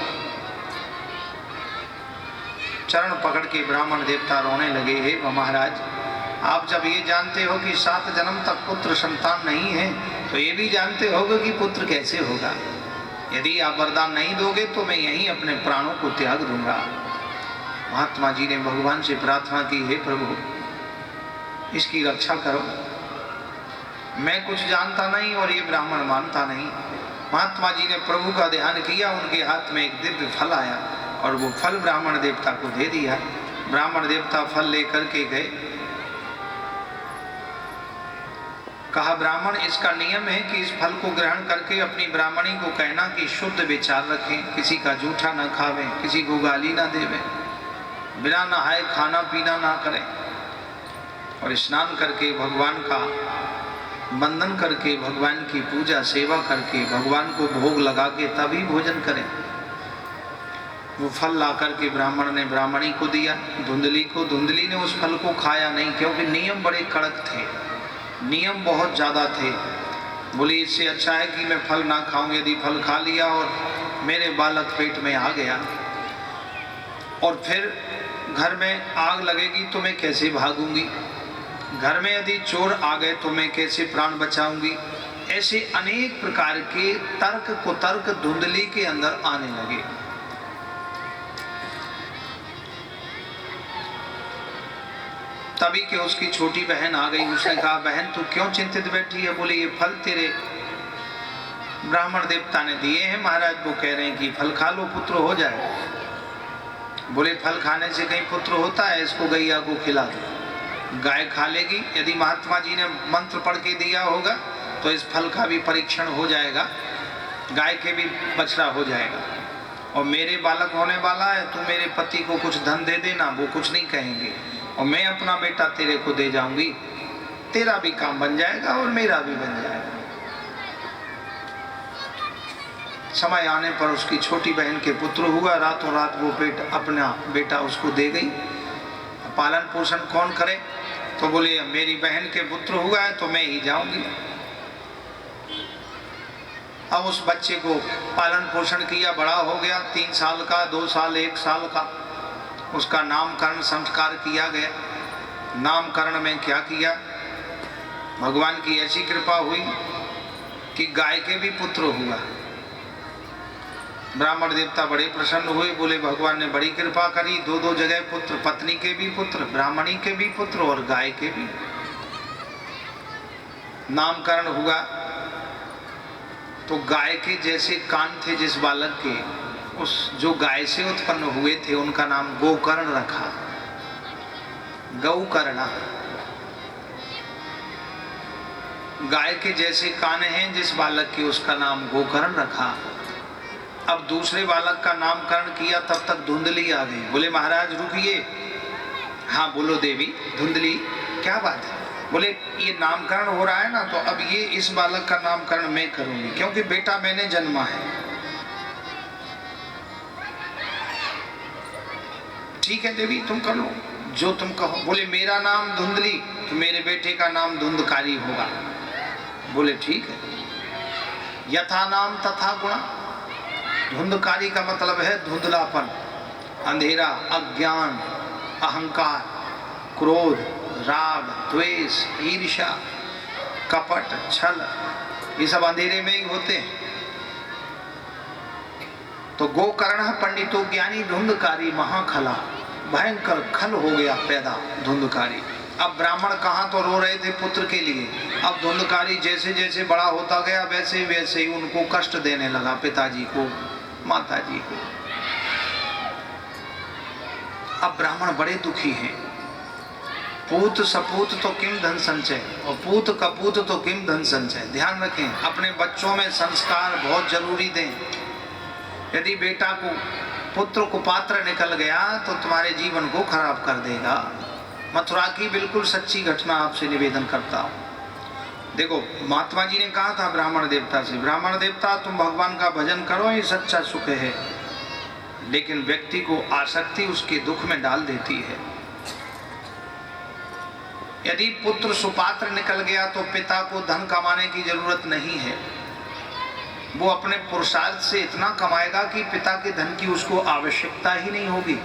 चरण पकड़ के ब्राह्मण देवता रोने लगे, हे महाराज, आप जब ये जानते हो कि 7 जन्म तक पुत्र संतान नहीं है, तो ये भी जानते होगे कि पुत्र कैसे होगा। यदि आप वरदान नहीं दोगे तो मैं यहीं अपने प्राणों को त्याग दूंगा। महात्मा जी ने भगवान से प्रार्थना की, हे प्रभु इसकी रक्षा करो, मैं कुछ जानता नहीं और ये ब्राह्मण मानता नहीं। महात्मा जी ने प्रभु का ध्यान किया, उनके हाथ में एक दिव्य फल आया और वो फल ब्राह्मण देवता को दे दिया। ब्राह्मण देवता फल लेकर के गए, कहा ब्राह्मण इसका नियम है कि इस फल को ग्रहण करके अपनी ब्राह्मणी को कहना कि शुद्ध विचार रखें, किसी का जूठा न खावें, किसी को गाली ना देवें, बिना नहाए खाना पीना ना करें, और स्नान करके भगवान का वंदन करके भगवान की पूजा सेवा करके भगवान को भोग लगा के तभी भोजन करें। वो फल ला करके ब्राह्मण ने ब्राह्मणी को दिया, धुंधली को। धुंधली ने उस फल को खाया नहीं, क्योंकि नियम बड़े कड़क थे, नियम बहुत ज़्यादा थे। बोली इससे अच्छा है कि मैं फल ना खाऊं। यदि फल खा लिया और मेरे बालक पेट में आ गया और फिर घर में आग लगेगी तो मैं कैसे भागूंगी, घर में यदि चोर आ गए तो मैं कैसे प्राण बचाऊंगी। ऐसे अनेक प्रकार के तर्क कुतर्क धुंधली के अंदर आने लगे। तभी के उसकी छोटी बहन आ गई, उसने कहा बहन तू क्यों चिंतित बैठी है? बोले ये फल तेरे ब्राह्मण देवता ने दिए हैं महाराज, वो कह रहे हैं कि फल खा लो पुत्र हो जाए। बोले फल खाने से कहीं पुत्र होता है? इसको गैया को खिला दो, गाय खा लेगी। यदि महात्मा जी ने मंत्र पढ़ के दिया होगा तो इस फल का भी परीक्षण हो जाएगा, गाय के भी बछड़ा हो जाएगा। और मेरे बालक होने वाला है, तू मेरे पति को कुछ धन दे देना, वो कुछ नहीं कहेंगे, और मैं अपना बेटा तेरे को दे जाऊंगी, तेरा भी काम बन जाएगा और मेरा भी बन जाएगा। समय आने पर उसकी छोटी बहन के पुत्र हुआ, रातों रात वो अपना बेटा उसको दे गई। पालन पोषण कौन करे? तो बोले मेरी बहन के पुत्र हुआ है तो मैं ही जाऊंगी। अब उस बच्चे को पालन पोषण किया, बड़ा हो गया, 3 साल का, 2 साल, 1 साल का। उसका नामकरण संस्कार किया गया। नामकरण में क्या किया? भगवान की ऐसी कृपा हुई कि गाय के भी पुत्र हुआ। ब्राह्मण देवता बड़े प्रसन्न हुए, बोले भगवान ने बड़ी कृपा करी, 2-2 जगह पुत्र, पत्नी के भी पुत्र, ब्राह्मणी के भी पुत्र और गाय के भी। नामकरण हुआ। तो गाय के जैसे कान थे जिस बालक के, उस जो गाय से उत्पन्न हुए थे उनका नाम गोकर्ण रखा, गौकर्ण। गाय के जैसे कान हैं जिस बालक के, उसका नाम गोकर्ण रखा। अब दूसरे बालक का नामकरण किया, तब तक धुंधली आ गई। बोले महाराज रुकिए। हाँ बोलो देवी। धुंधली क्या बात है? बोले ये नामकरण हो रहा है ना, तो अब ये इस बालक का नामकरण मैं करूंगी, क्योंकि बेटा मैंने जन्मा है। ठीक है देवी तुम कर लो जो तुम कहो। बोले मेरा नाम धुंधली, तो मेरे बेटे का नाम धुंधकारी होगा। बोले ठीक है। यथा नाम तथा गुणा। धुंधकारी का मतलब है धुंधलापन, अंधेरा, अज्ञान, अहंकार, क्रोध, राग, द्वेष, ईर्ष्या, कपट, छल, ये सब अंधेरे में ही होते हैं। तो गोकर्ण पंडितो ज्ञानी धुंधकारी महाखला, भयंकर खल हो गया पैदा धुंधकारी। अब ब्राह्मण कहाँ तो रो रहे थे पुत्र के लिए, अब धुंधकारी जैसे जैसे बड़ा होता गया वैसे वैसे ही उनको कष्ट देने लगा, पिताजी को, माताजी को। अब ब्राह्मण बड़े दुखी हैं। पूत सपूत तो किम धन संचय, और पूत कपूत तो किम धन संचय। ध्यान रखें, अपने बच्चों में संस्कार बहुत जरूरी दें। यदि बेटा को, पुत्र को पात्र निकल गया तो तुम्हारे जीवन को खराब कर देगा। मथुरा की बिल्कुल सच्ची घटना आपसे निवेदन करता हूँ। देखो महात्मा जी ने कहा था ब्राह्मण देवता से, ब्राह्मण देवता तुम भगवान का भजन करो, ये सच्चा सुख है, लेकिन व्यक्ति को आसक्ति उसके दुख में डाल देती है। यदि पुत्र सुपात्र निकल गया तो पिता को धन कमाने की जरूरत नहीं है, वो अपने पुरुषार्थ से इतना कमाएगा कि पिता के धन की उसको आवश्यकता ही नहीं होगी।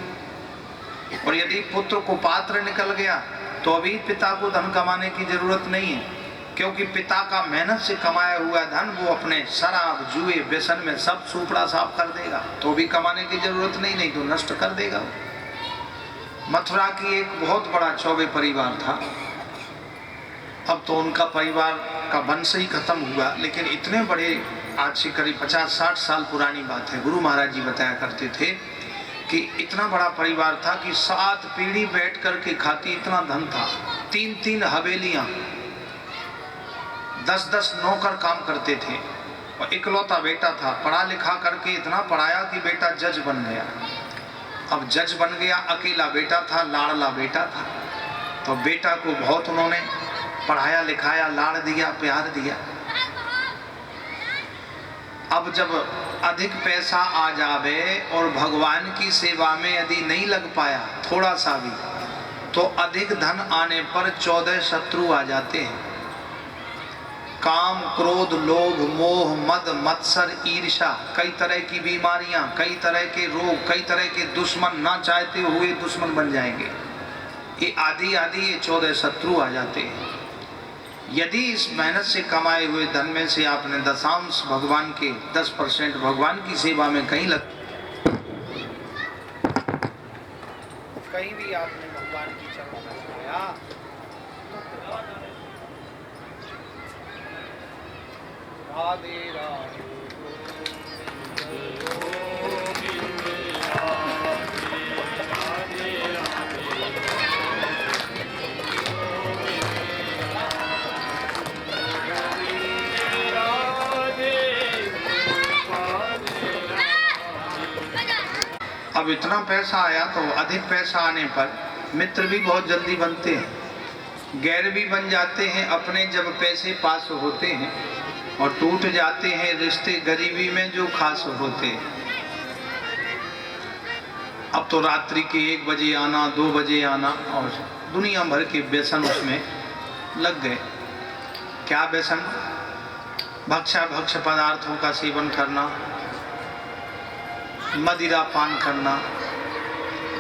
और यदि पुत्र को पात्र निकल गया तो अभी पिता को धन कमाने की जरूरत नहीं है, क्योंकि पिता का मेहनत से कमाया हुआ धन वो अपने शराब, जुए, व्यसन में सब सूपड़ा साफ कर देगा, तो भी कमाने की जरूरत नहीं तो नष्ट कर देगा। मथुरा की एक बहुत बड़ा चौबे परिवार था। अब तो उनका परिवार का वंश ही खत्म हुआ, लेकिन इतने बड़े, आज से करीब 50-60 साल पुरानी बात है, गुरु महाराज जी बताया करते थे कि इतना बड़ा परिवार था कि 7 पीढ़ी बैठ करके खाती, इतना धन था। 3-3 हवेलियां, 10-10 नौकर काम करते थे, और इकलौता बेटा था। पढ़ा लिखा करके इतना पढ़ाया कि बेटा जज बन गया। अब जज बन गया, अकेला बेटा था, लाड़ला बेटा था, तो बेटा को बहुत उन्होंने पढ़ाया लिखाया, लाड़ दिया, प्यार दिया। अब जब अधिक पैसा आ जावे और भगवान की सेवा में यदि नहीं लग पाया थोड़ा सा भी, तो अधिक धन आने पर 14 शत्रु आ जाते हैं। काम, क्रोध, लोभ, मोह, मद, मत्सर, ईर्ष्या, कई तरह की बीमारियां, कई तरह के रोग, कई तरह के दुश्मन, ना चाहते हुए दुश्मन बन जाएंगे। ये आदि आदि ये 14 शत्रु आ जाते हैं। यदि इस मेहनत से कमाए हुए धन में से आपने दशांश भगवान के 10% भगवान की सेवा में कहीं भी आपने भगवान की चरणों में लगाया, राधे राधे। अब इतना पैसा आया तो अधिक पैसा आने पर मित्र भी बहुत जल्दी बनते हैं, गैर भी बन जाते हैं। अपने जब पैसे पास होते हैं और टूट जाते हैं रिश्ते गरीबी में जो खास होते हैं। अब तो रात्रि के 1 बजे आना, 2 बजे आना, और दुनिया भर के व्यसन उसमें लग गए। क्या व्यसन? भक्ष्य पदार्थों का सेवन करना, मदिरा पान करना,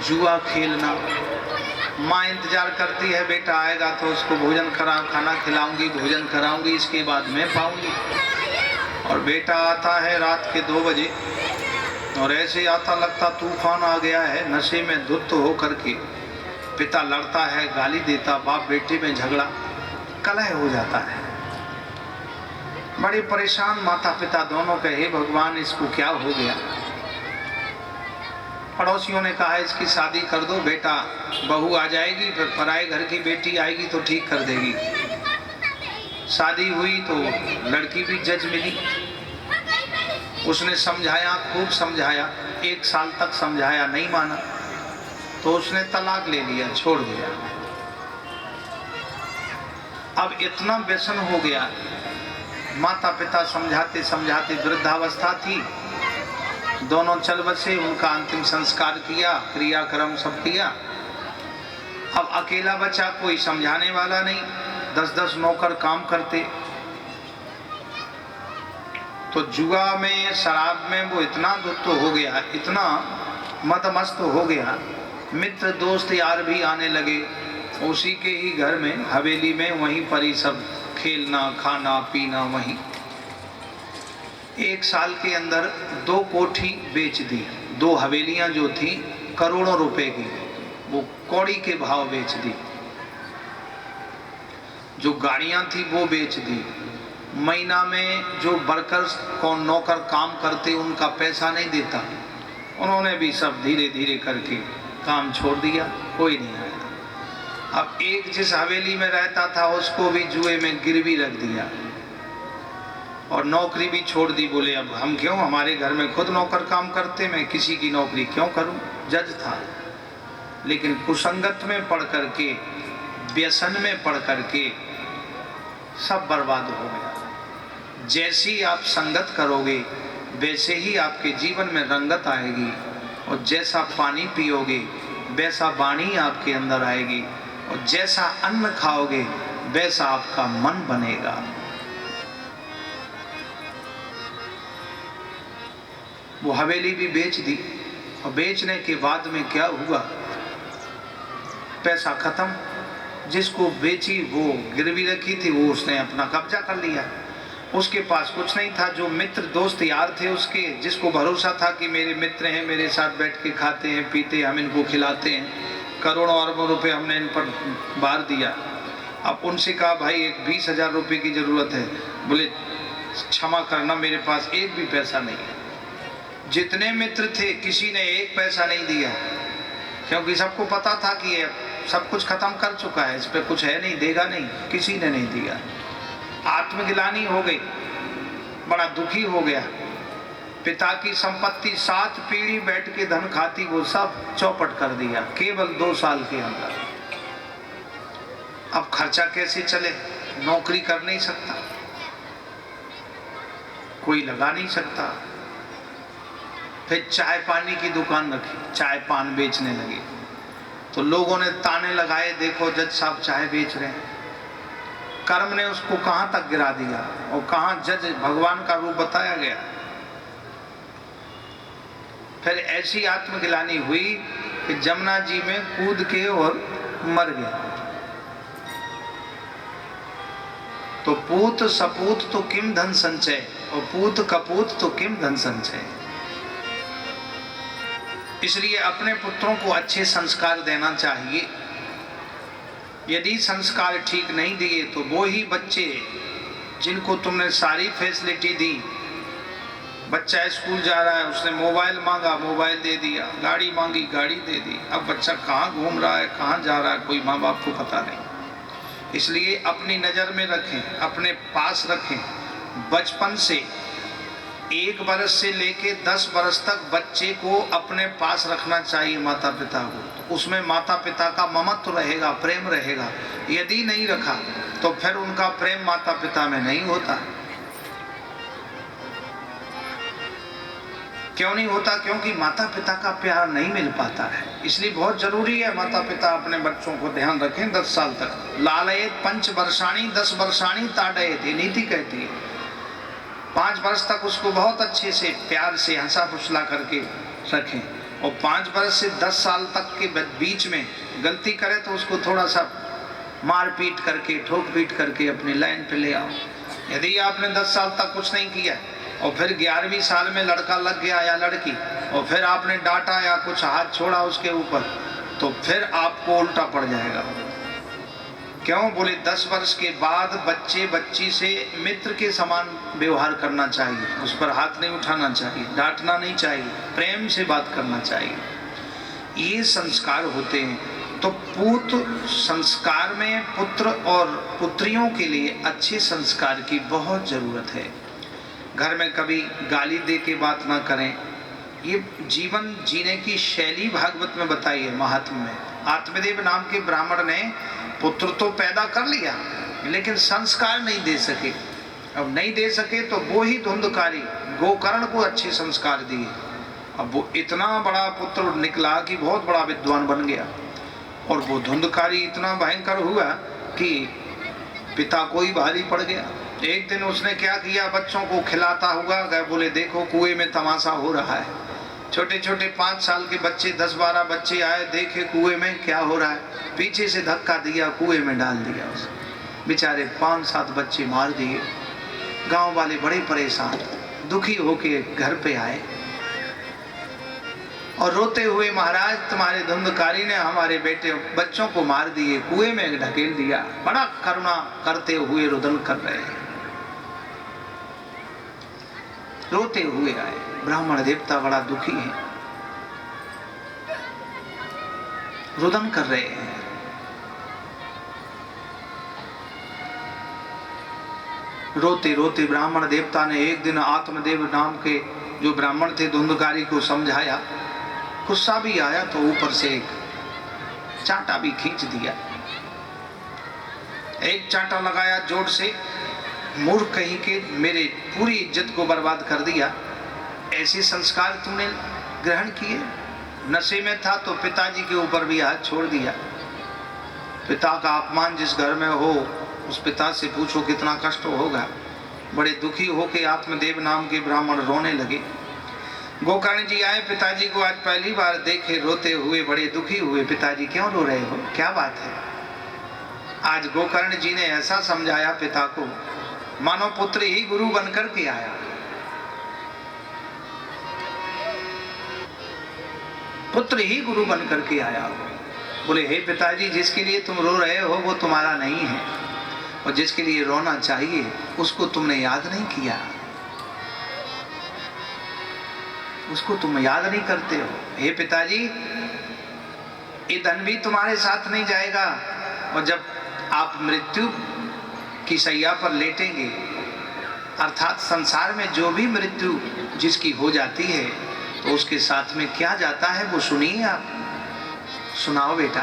जुआ खेलना। माँ इंतजार करती है बेटा आएगा तो उसको भोजन खाना खिलाऊंगी, भोजन कराऊंगी, इसके बाद मैं पाऊंगी। और बेटा आता है रात के 2 बजे, और ऐसे आता लगता तूफान आ गया है, नशे में धुत हो करके। पिता लड़ता है, गाली देता, बाप बेटे में झगड़ा, कलह हो जाता है। बड़े परेशान माता पिता दोनों के, हे भगवान इसको क्या हो गया। पड़ोसियों ने कहा इसकी शादी कर दो, बेटा बहू आ जाएगी, फिर पराए घर की बेटी आएगी तो ठीक कर देगी। शादी हुई तो लड़की भी जज मिली। उसने समझाया, खूब समझाया, 1 साल तक समझाया, नहीं माना तो उसने तलाक ले लिया, छोड़ दिया। अब इतना व्यसन हो गया, माता पिता समझाते समझाते, वृद्धावस्था थी, दोनों चल बसे, उनका अंतिम संस्कार किया, क्रियाक्रम सब किया। अब अकेला बचा, कोई समझाने वाला नहीं, 10-10 नौकर काम करते। तो जुआ में, शराब में वो इतना धुत हो गया, इतना मदमस्त हो गया, मित्र दोस्त यार भी आने लगे उसी के ही घर में, हवेली में, वहीं पर ही सब खेलना खाना पीना वहीं। 1 साल के अंदर 2 कोठी बेच दी, 2 हवेलियां जो थी करोड़ों रुपए की, वो कौड़ी के भाव बेच दी। जो गाड़ियां थी वो बेच दी। महीना में जो वर्कर्स को नौकर काम करते उनका पैसा नहीं देता, उन्होंने भी सब धीरे धीरे करके काम छोड़ दिया, कोई नहीं आया। अब एक जिस हवेली में रहता था उसको भी जुए में गिरवी रख दिया और नौकरी भी छोड़ दी। बोले अब हम क्यों, हमारे घर में खुद नौकर काम करते, मैं किसी की नौकरी क्यों करूं। जज था, लेकिन कुसंगत में पढ़ करके, व्यसन में पढ़ करके सब बर्बाद हो गया। जैसी आप संगत करोगे वैसे ही आपके जीवन में रंगत आएगी, और जैसा पानी पियोगे वैसा वाणी आपके अंदर आएगी, और जैसा अन्न खाओगे वैसा आपका मन बनेगा। वो हवेली भी बेच दी, और बेचने के बाद में क्या हुआ, पैसा खत्म। जिसको बेची वो गिरवी रखी थी, वो उसने अपना कब्जा कर लिया। उसके पास कुछ नहीं था। जो मित्र दोस्त यार थे उसके, जिसको भरोसा था कि मेरे मित्र हैं, मेरे साथ बैठ के खाते हैं पीते हैं, हम इनको खिलाते हैं, करोड़ों अरबों रुपए हमने इन पर बार दिया। अब उनसे कहा भाई एक 20,000 रुपये की ज़रूरत है। बोले क्षमा करना, मेरे पास एक भी पैसा नहीं है। जितने मित्र थे किसी ने एक पैसा नहीं दिया, क्योंकि सबको पता था कि ये सब कुछ खत्म कर चुका है, इस पे कुछ है नहीं, देगा नहीं, किसी ने नहीं दिया। आत्मग्लानि हो गई, बड़ा दुखी हो गया। पिता की संपत्ति 7 पीढ़ी बैठ के धन खाती, वो सब चौपट कर दिया केवल 2 साल के अंदर। अब खर्चा कैसे चले, नौकरी कर नहीं सकता, कोई लगा नहीं सकता। फिर चाय पानी की दुकान रखी, चाय पान बेचने लगे, तो लोगों ने ताने लगाए, देखो जज साहब चाय बेच रहे हैं। कर्म ने उसको कहां तक गिरा दिया, और कहां जज भगवान का रूप बताया गया। फिर ऐसी आत्मग्लानि हुई कि जमुना जी में कूद के और मर गया। तो पूत सपूत तो किम धन संचय, और पूत कपूत तो किम धन संचय। इसलिए अपने पुत्रों को अच्छे संस्कार देना चाहिए। यदि संस्कार ठीक नहीं दिए तो वो ही बच्चे जिनको तुमने सारी फैसिलिटी दी, बच्चा स्कूल जा रहा है, उसने मोबाइल मांगा, मोबाइल दे दिया, गाड़ी मांगी, गाड़ी दे दी। अब बच्चा कहाँ घूम रहा है, कहाँ जा रहा है, कोई माँ बाप को पता नहीं। इसलिए अपनी नज़र में रखें, अपने पास रखें। बचपन से 1 वर्ष से लेके 10 वर्ष तक बच्चे को अपने पास रखना चाहिए माता पिता को। तो उसमें माता पिता का ममत्व रहेगा, प्रेम रहेगा। यदि नहीं रखा तो फिर उनका प्रेम माता पिता में नहीं होता। क्यों नहीं होता? क्योंकि माता पिता का प्यार नहीं मिल पाता है। इसलिए बहुत जरूरी है माता पिता अपने बच्चों को ध्यान रखें 10 साल तक। लालयेत 5 वर्षाणी 10 वर्षाणी ताड़येत, ये नीति कहती है। 5 वर्ष तक उसको बहुत अच्छे से प्यार से हंसा फुसला करके रखें, और 5 वर्ष से 10 साल तक के बीच में गलती करे तो उसको थोड़ा सा मार पीट करके, ठोक पीट करके अपनी लाइन पे ले आओ। यदि आपने 10 साल तक कुछ नहीं किया और फिर 11वीं साल में लड़का लग गया या लड़की, और फिर आपने डांटा या कुछ हाथ छोड़ा उसके ऊपर, तो फिर आपको उल्टा पड़ जाएगा। क्यों? बोले 10 वर्ष के बाद बच्चे बच्ची से मित्र के समान व्यवहार करना चाहिए, उस पर हाथ नहीं उठाना चाहिए, डांटना नहीं चाहिए, प्रेम से बात करना चाहिए। ये संस्कार होते हैं। तो पूत संस्कार में पुत्र और पुत्रियों के लिए अच्छे संस्कार की बहुत जरूरत है। घर में कभी गाली दे के बात ना करें। ये जीवन जीने की शैली भागवत में बताई है, महात्म्य में। आत्मदेव नाम के ब्राह्मण ने पुत्र तो पैदा कर लिया लेकिन संस्कार नहीं दे सके। अब नहीं दे सके तो वो ही धुंधकारी गोकर्ण को अच्छे संस्कार दिए। अब वो इतना बड़ा पुत्र निकला कि बहुत बड़ा विद्वान बन गया, और वो धुंधकारी इतना भयंकर हुआ कि पिता को ही भारी पड़ गया। एक दिन उसने क्या किया, बच्चों को खिलाता हुआ गए, बोले देखो कुएं में तमाशा हो रहा है। छोटे छोटे 5 साल के बच्चे, 10-12 बच्चे आए, देखे कुएं में क्या हो रहा है, पीछे से धक्का दिया, कुएं में डाल दिया उसे। बेचारे 5-7 बच्चे मार दिए। गांव वाले बड़े परेशान, दुखी होके घर पे आए और रोते हुए, महाराज तुम्हारे धुंधकारी ने हमारे बेटे बच्चों को मार दिए, कुएं में ढकेल दिया। बड़ा करुणा करते हुए रुदन कर रहे हैं, रोते हुए आए। ब्राह्मण देवता बड़ा दुखी है, रुदन कर रहे हैं। रोते रोते ब्राह्मण देवता ने एक दिन आत्मदेव नाम के जो ब्राह्मण थे धुंधकारी को समझाया। गुस्सा भी आया तो ऊपर से एक चांटा भी खींच दिया। एक चांटा लगाया जोर से, मूर्ख कहीं के, मेरे पूरी इज्जत को बर्बाद कर दिया। ऐसे संस्कार तूने ग्रहण किए। नशे में था तो पिताजी के ऊपर भी हाथ छोड़ दिया। पिता का अपमान जिस घर में हो, उस पिता से पूछो कितना कष्ट होगा। बड़े दुखी होके आत्मदेव नाम के ब्राह्मण रोने लगे। गोकर्ण जी आए, पिताजी को आज पहली बार देखे रोते हुए, बड़े दुखी हुए। पिताजी क्यों रो रहे हो, क्या बात है? आज गोकर्ण जी ने ऐसा समझाया पिता को, मानो पुत्र ही गुरु बनकर के आया। पुत्र ही गुरु बनकर के आया हो। बोले हे पिताजी, जिसके लिए तुम रो रहे हो वो तुम्हारा नहीं है, और जिसके लिए रोना चाहिए उसको तुमने याद नहीं किया, उसको तुम याद नहीं करते हो। हे पिताजी, ये धन भी तुम्हारे साथ नहीं जाएगा, और जब आप मृत्यु की शैया पर लेटेंगे, अर्थात संसार में जो भी मृत्यु जिसकी हो जाती है तो उसके साथ में क्या जाता है वो सुनिए आप, सुनाओ बेटा।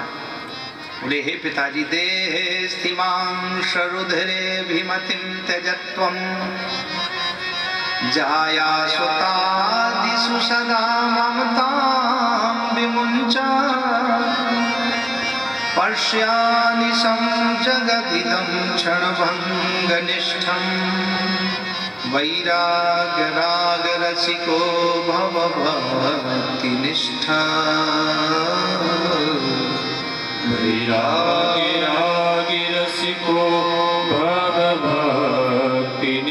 बोले हे पिताजी, देहे स्थिमांश रुधिरे भीमतिम त्यजत्वम जाया सुतादिषु सदा ममतां विमुञ्च पश्यानिशं जगदिदं क्षणभङ्गनिष्ठं वैराग्यरागरसिको भव भक्तिनिष्ठा। वैराग्यरागरसिको भव भक्तिनिष्ठा।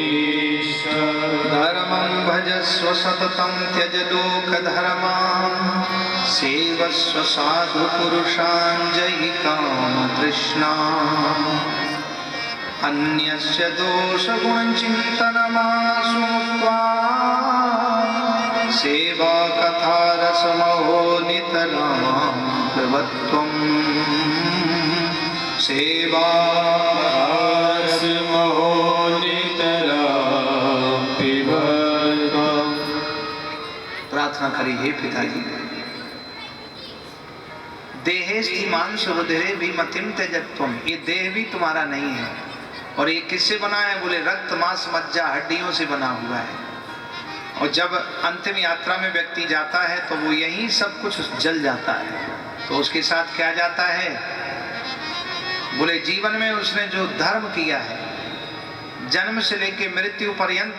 धर्मं भजस्व सततं त्यज लोकधर्मान् सेवस्व साधु पुरुषान् जयि कामतृष्णान्। अन्यस्य दोषगुणचिन्तनमाशु मुक्त्वा सेवा कथा रसमहो नितरां प्रवत्वम्। सेवा रसमहो नितरां पिबत्वम्। प्रार्थना करी, हे पिताजी, देहे स्थिमांश रुधिरे भी मतिम त्यजत्वम, ये देह भी तुम्हारा नहीं है। और ये किससे बना है? बोले रक्त मांस मज्जा हड्डियों से बना हुआ है। और जब अंतिम यात्रा में व्यक्ति जाता है तो वो यही सब कुछ जल जाता है। तो उसके साथ क्या जाता है? बोले जीवन में उसने जो धर्म किया है, जन्म से लेकर मृत्यु पर्यंत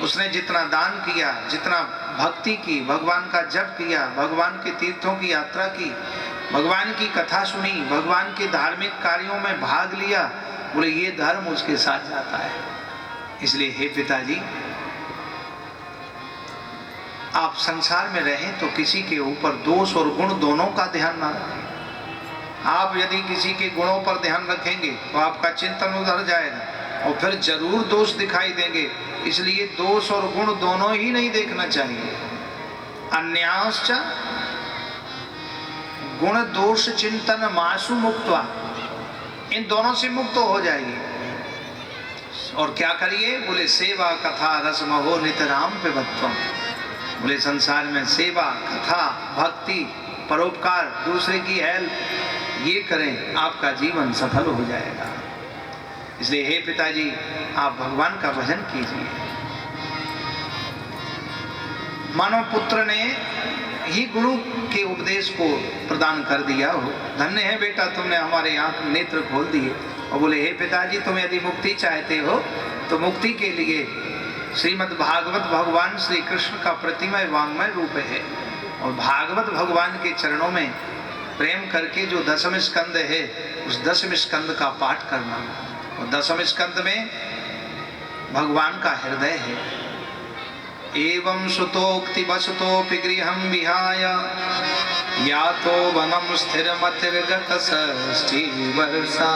उसने जितना दान किया, जितना भक्ति की, भगवान का जप किया, भगवान के तीर्थों की यात्रा की, भगवान की कथा सुनी, भगवान के धार्मिक कार्यों में भाग लिया, बोले ये धर्म उसके साथ जाता है। इसलिए हे पिताजी, आप संसार में रहें तो किसी के ऊपर दोष और गुण दोनों का ध्यान ना रखें। आप यदि किसी के गुणों पर ध्यान रखेंगे तो आपका चिंतन उधर जाएगा और फिर जरूर दोष दिखाई देंगे। इसलिए दोष और गुण दोनों ही नहीं देखना चाहिए। अन्याश्च गुण दोष चिंतन मासु मुक्त्वा, इन दोनों से मुक्त हो जाइए। और क्या करिए? बोले सेवा कथा रस महो नितराम पिबत्वम। बोले संसार में सेवा, कथा, भक्ति, परोपकार, दूसरे की हेल्प, ये करें, आपका जीवन सफल हो जाएगा। इसलिए हे पिताजी, आप भगवान का भजन कीजिए। मानो पुत्र ने ही गुरु के उपदेश को प्रदान कर दिया हो। धन्य है बेटा, तुमने हमारे आंख नेत्र खोल दिए। और बोले हे पिताजी, तुम यदि मुक्ति चाहते हो तो मुक्ति के लिए श्रीमद् भागवत भगवान श्री कृष्ण का प्रतिमय वांग्मय रूप है। और भागवत भगवान के चरणों में प्रेम करके जो दसम स्कंद है, उस दसम स्कंद का पाठ करना। और दसम स्कंद में भगवान का हृदय है। एवं सुतोक्ति वसुतोऽपि गृहं विहाय यातो वनं स्थिरमतिर्गत षष्ठीवर्षा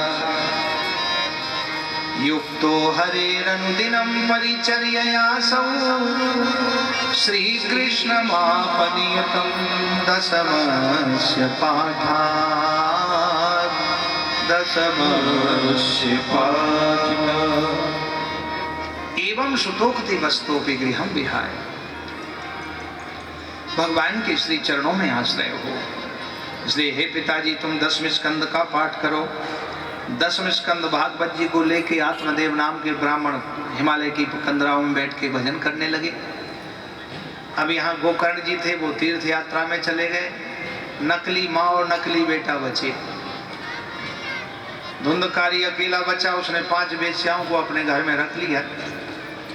युक्तो हरेरनुदिनं परिचर्ययासौ श्रीकृष्णमापनियतं दशमस्य पाठात् दशमस्य पाठात्। एवं सुतोक्ति वस्तुपि गृहं विहाय, भगवान के श्री चरणों में आश्रय हो। इसलिए हे पिताजी, तुम दसम स्कंद का पाठ करो। दसम स्कंद भागवत जी को लेके आत्मदेव नाम के ब्राह्मण हिमालय की कंदराओं में बैठ के भजन करने लगे। अब यहाँ गोकर्ण जी थे, वो तीर्थ यात्रा में चले गए। नकली माँ और नकली बेटा बचे। धुंधकारी अकेला बचा, उसने 5 बेश्याओं को अपने घर में रख लिया।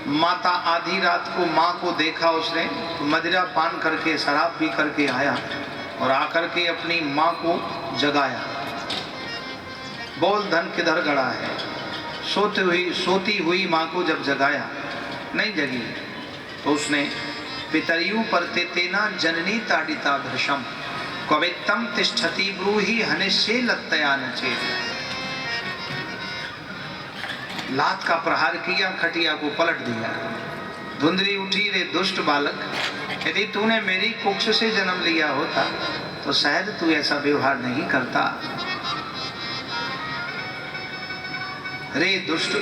माता आधी रात को माँ को देखा उसने, तो मदिरा पान करके शराब पी करके आया और आकर के अपनी माँ को जगाया। बोल धन किधर गड़ा है? सोती हुई माँ को जब जगाया, नहीं जगी, तो उसने पितरियु परते तेना जननी ताड़िता भृशम कवित्तम तिष्ठति ब्रूहि हनिष्ये लत्तया नचेत। लात का प्रहार किया, खटिया को पलट दिया। धुंधली उठी, रे दुष्ट बालक, यदि तूने मेरी कुक्ष से जन्म लिया होता तो शायद तू ऐसा व्यवहार नहीं करता। रे दुष्ट,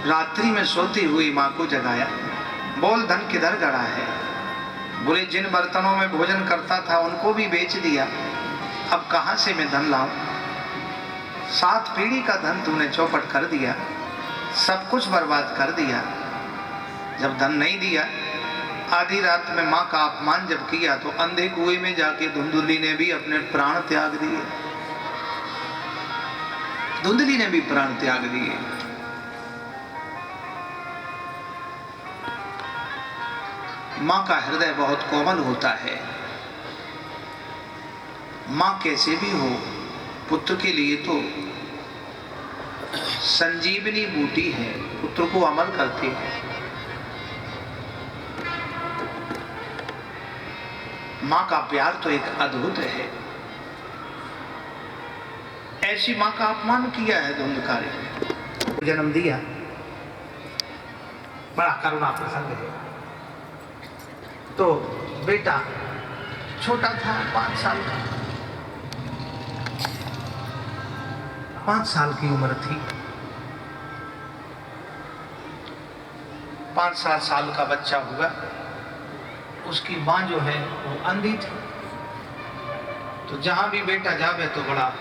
रात्रि में सोती हुई माँ को जगाया। बोल धन किधर गड़ा है? बोले जिन बर्तनों में भोजन करता था उनको भी बेच दिया, अब कहां से मैं धन लाऊं? 7 पीढ़ी का धन तूने चौपट कर दिया, सब कुछ बर्बाद कर दिया। जब धन नहीं दिया, आधी रात में माँ का अपमान जब किया, तो अंधे कुएं में जाके धुंधली ने भी अपने प्राण त्याग दिए। धुंधली ने भी प्राण त्याग दिए। माँ का हृदय बहुत कोमल होता है। माँ कैसे भी हो, पुत्र के लिए तो संजीवनी बूटी है, पुत्र को अमर करती है। माँ का प्यार तो एक अद्भुत है। ऐसी माँ का अपमान किया है धुंधकारी ने। जन्म दिया, बड़ा करुणा प्रसंग है। तो बेटा छोटा था, 5 साल का, 5 साल की उम्र थी। 5-7 साल का बच्चा हुआ। उसकी माँ जो है वो अंधी थी। तो जहां भी बेटा जावे तो बड़ा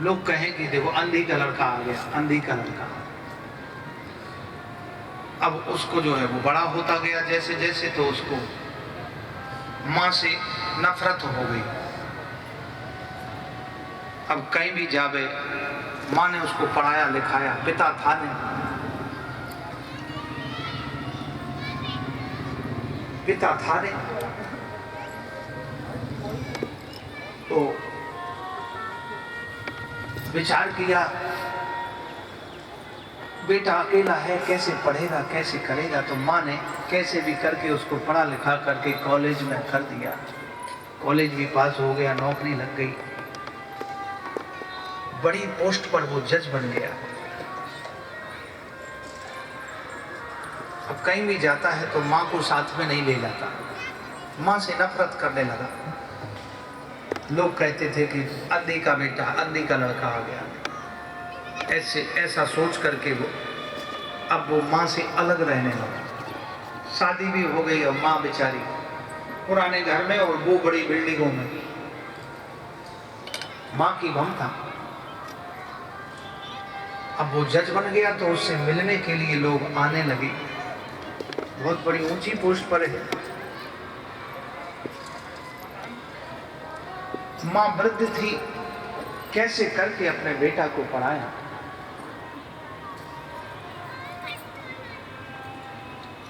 लोग कहें कि देखो अंधी का लड़का आ गया, अंधी का लड़का। अब उसको जो है वो बड़ा होता गया जैसे जैसे, तो उसको माँ से नफरत हो गई। अब कहीं भी जावे, माँ ने उसको पढ़ाया लिखाया, पिता था नहीं, पिता था नहीं, तो विचार किया बेटा अकेला है, कैसे पढ़ेगा, कैसे करेगा। तो माँ ने कैसे भी करके उसको पढ़ा लिखा करके कॉलेज में कर दिया। कॉलेज भी पास हो गया, नौकरी लग गई, बड़ी पोस्ट पर वो जज बन गया। अब कहीं भी जाता है तो माँ को साथ में नहीं ले जाता, माँ से नफरत करने लगा। लोग कहते थे कि अंधी का बेटा, अंधी का लड़का आ गया, ऐसा सोच करके वो माँ से अलग रहने लगा। शादी भी हो गई और माँ बेचारी पुराने घर में और वो बड़ी बिल्डिंगों में। माँ की ममता। अब वो जज बन गया तो उससे मिलने के लिए लोग आने लगे। बहुत बड़ी ऊंची पोस्ट पर है। माँ वृद्ध थी, कैसे करके अपने बेटा को पढ़ाया।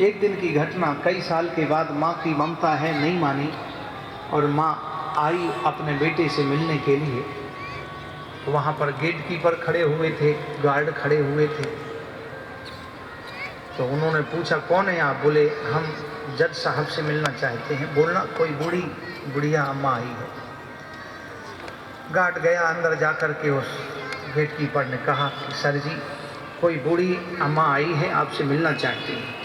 एक दिन की घटना, कई साल के बाद माँ की ममता है नहीं मानी और माँ आई अपने बेटे से मिलने के लिए। वहाँ पर गेट कीपर खड़े हुए थे, गार्ड खड़े हुए थे। तो उन्होंने पूछा कौन है आप? बोले हम जज साहब से मिलना चाहते हैं। बोलना कोई बुढ़िया अम्मा आई है। गार्ड गया, अंदर जाकर के उस गेट कीपर ने कहा कि सर जी कोई बूढ़ी अम्मा आई है, आपसे मिलना चाहती है।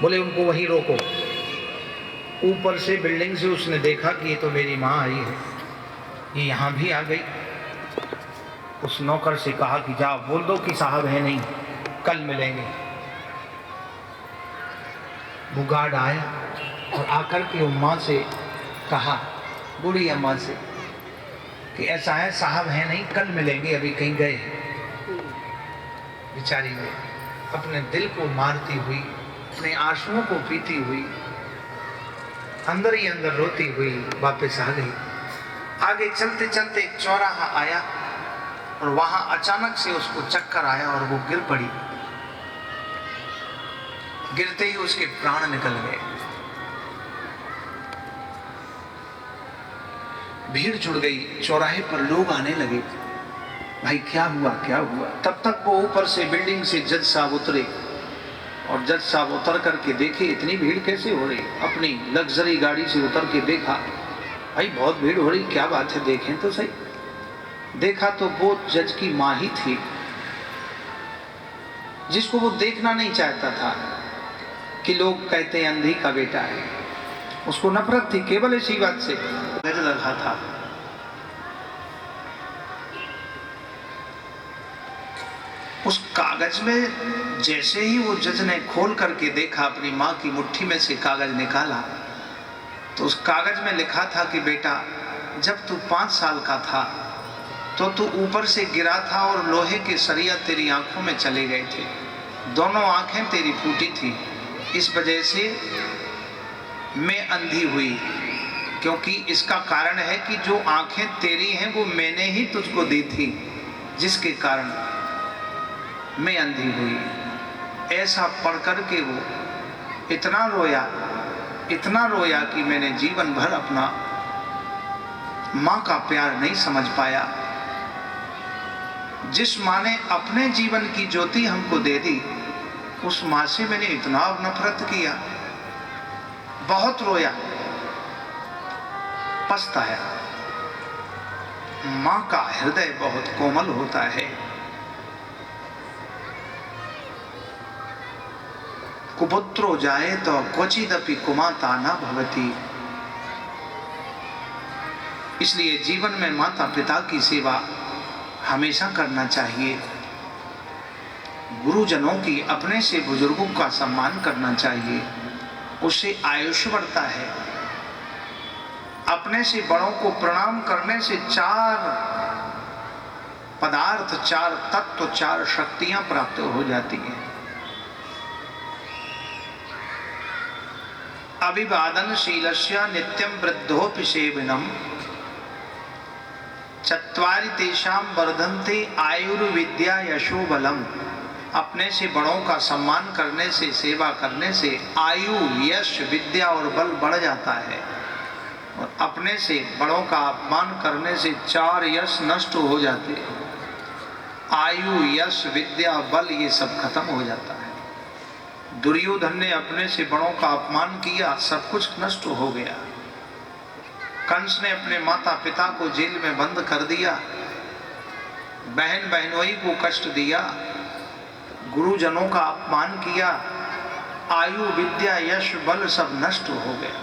बोले उनको वहीं रोको। ऊपर से बिल्डिंग से उसने देखा कि ये तो मेरी माँ आई है, ये यहाँ भी आ गई। उस नौकर से कहा कि जाओ बोल दो कि साहब है नहीं, कल मिलेंगे। वो गार्ड आया और आकर के वो माँ से कहा, बूढ़ी अम्मा से, कि ऐसा है साहब है नहीं, कल मिलेंगे, अभी कहीं गए। बेचारी ने अपने दिल को मारती हुई, अपने आंसुओं को पीती हुई, अंदर ही अंदर रोती हुई वापस आ गई। आगे चलते चलते एक चौराहा आया और वहां अचानक से उसको चक्कर आया और वो गिर पड़ी। गिरते ही उसके प्राण निकल गए। भीड़ जुड़ गई, चौराहे पर लोग आने लगे, भाई क्या हुआ क्या हुआ। तब तक वो ऊपर से बिल्डिंग से जज साहब उतरे और जज साहब उतर करके देखे इतनी भीड़ कैसे हो रही। अपनी लग्जरी गाड़ी से उतर के देखा, भाई बहुत भीड़ हो रही, क्या बात है, देखें तो सही। देखा तो वो जज की माँ ही थी, जिसको वो देखना नहीं चाहता था कि लोग कहते हैं अंधी का बेटा है। उसको नफरत थी केवल इसी बात से। कागज लगा था, उस कागज में जैसे ही वो जज ने खोल करके देखा, अपनी माँ की मुट्ठी में से कागज निकाला, तो उस कागज में लिखा था कि बेटा जब तू 5 साल का था तो तू ऊपर से गिरा था और लोहे के सरिया तेरी आंखों में चले गए थे, दोनों आंखें तेरी फूटी थी, इस वजह से मैं अंधी हुई। क्योंकि इसका कारण है कि जो आंखें तेरी हैं वो मैंने ही तुझको दी थी, जिसके कारण मैं अंधी हुई। ऐसा पढ़ कर के वो इतना रोया कि मैंने जीवन भर अपना माँ का प्यार नहीं समझ पाया। जिस माँ ने अपने जीवन की ज्योति हमको दे दी, उस माँ से मैंने इतना नफरत किया, बहुत रोया, पछताया। माँ का हृदय बहुत कोमल होता है। कुपुत्रो जाए तो क्वचिदपि कुमाता न भवति। इसलिए जीवन में माता पिता की सेवा हमेशा करना चाहिए। गुरुजनों की, अपने से बुजुर्गों का सम्मान करना चाहिए, उससे आयुष्य बढ़ता है। अपने से बड़ों को प्रणाम करने से 4 पदार्थ, 4 तत्व, 4 शक्तियां प्राप्त हो जाती हैं। अभिवादनशीलस्य नित्यं वृद्धोऽपि सेविनम्, चत्वारि तेषां वर्धन्ते आयुर्विद्या यशो बलम्। अपने से बड़ों का सम्मान करने से, सेवा करने से आयु, यश, विद्या और बल बढ़ जाता है। और अपने से बड़ों का अपमान करने से 4 यश नष्ट हो जाते हैं। आयु, यश, विद्या, बल ये सब खत्म हो जाता है। दुर्योधन ने अपने से बड़ों का अपमान किया, सब कुछ नष्ट हो गया। कंस ने अपने माता पिता को जेल में बंद कर दिया, बहन बहनोई को कष्ट दिया, गुरुजनों का अपमान किया, आयु विद्या यश बल सब नष्ट हो गया।